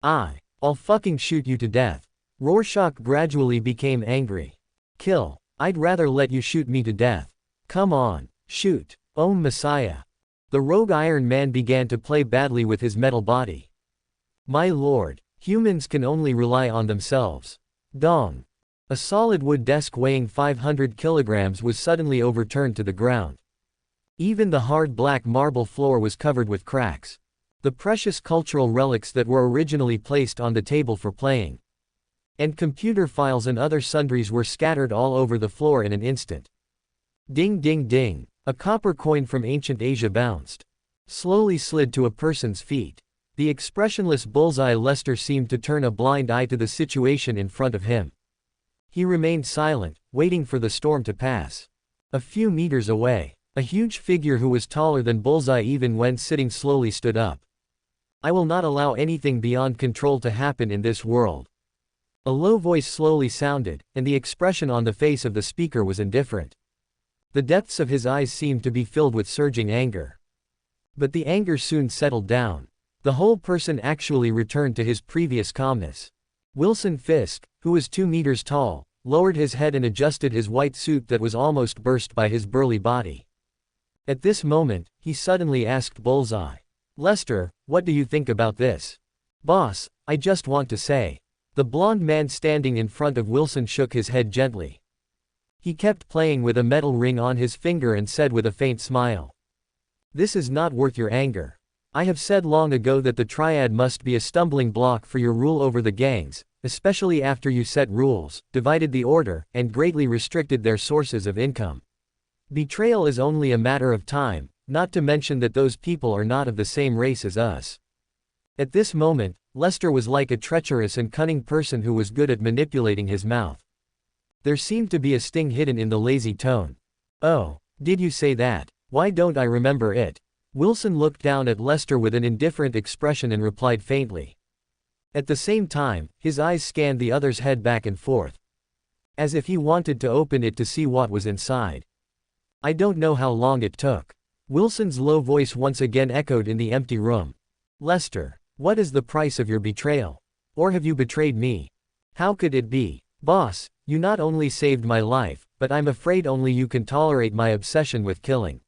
I'll fucking shoot you to death. Rorschach gradually became angry. Kill. I'd rather let you shoot me to death. Come on, shoot. Oh Messiah. The rogue Iron Man began to play badly with his metal body. My lord, humans can only rely on themselves. Dong. A solid wood desk weighing 500 kilograms was suddenly overturned to the ground. Even the hard black marble floor was covered with cracks. The precious cultural relics that were originally placed on the table for playing. And computer files and other sundries were scattered all over the floor in an instant. Ding ding ding. A copper coin from ancient Asia bounced. Slowly slid to a person's feet. The expressionless bullseye Lester seemed to turn a blind eye to the situation in front of him. He remained silent, waiting for the storm to pass. A few meters away, a huge figure who was taller than Bullseye even when sitting slowly stood up. I will not allow anything beyond control to happen in this world. A low voice slowly sounded, and the expression on the face of the speaker was indifferent. The depths of his eyes seemed to be filled with surging anger. But the anger soon settled down. The whole person actually returned to his previous calmness. Wilson Fisk, who was 2 meters tall, lowered his head and adjusted his white suit that was almost burst by his burly body. At this moment, he suddenly asked Bullseye. Lester, what do you think about this? Boss, I just want to say. The blond man standing in front of Wilson shook his head gently. He kept playing with a metal ring on his finger and said with a faint smile. This is not worth your anger. I have said long ago that the triad must be a stumbling block for your rule over the gangs, especially after you set rules, divided the order, and greatly restricted their sources of income. Betrayal is only a matter of time, not to mention that those people are not of the same race as us. At this moment, Lester was like a treacherous and cunning person who was good at manipulating his mouth. There seemed to be a sting hidden in the lazy tone. Oh, did you say that? Why don't I remember it? Wilson looked down at Lester with an indifferent expression and replied faintly. At the same time, his eyes scanned the other's head back and forth. As if he wanted to open it to see what was inside. I don't know how long it took. Wilson's low voice once again echoed in the empty room. Lester, what is the price of your betrayal? Or have you betrayed me? How could it be? Boss, you not only saved my life, but I'm afraid only you can tolerate my obsession with killing.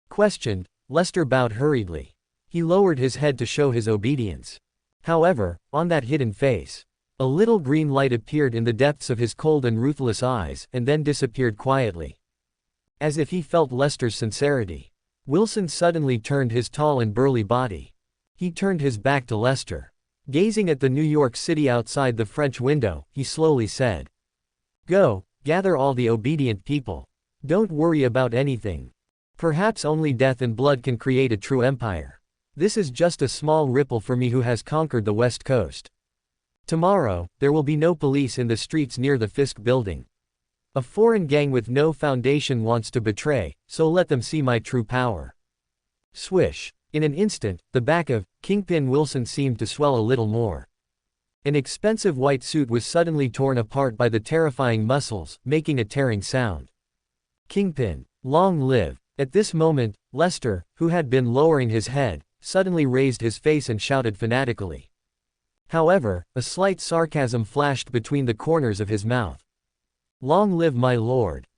Questioned, Lester bowed hurriedly. He lowered his head to show his obedience. However, on that hidden face, a little green light appeared in the depths of his cold and ruthless eyes, and then disappeared quietly. As if he felt Lester's sincerity. Wilson suddenly turned his tall and burly body. He turned his back to Lester. Gazing at the New York City outside the French window, he slowly said. Go, gather all the obedient people. Don't worry about anything. Perhaps only death and blood can create a true empire. This is just a small ripple for me who has conquered the West Coast. Tomorrow, there will be no police in the streets near the Fisk building. A foreign gang with no foundation wants to betray, so let them see my true power. Swish. In an instant, the back of Kingpin Wilson seemed to swell a little more. An expensive white suit was suddenly torn apart by the terrifying muscles, making a tearing sound. Kingpin, long live. At this moment, Lester, who had been lowering his head, suddenly raised his face and shouted fanatically. However, a slight sarcasm flashed between the corners of his mouth. Long live my lord.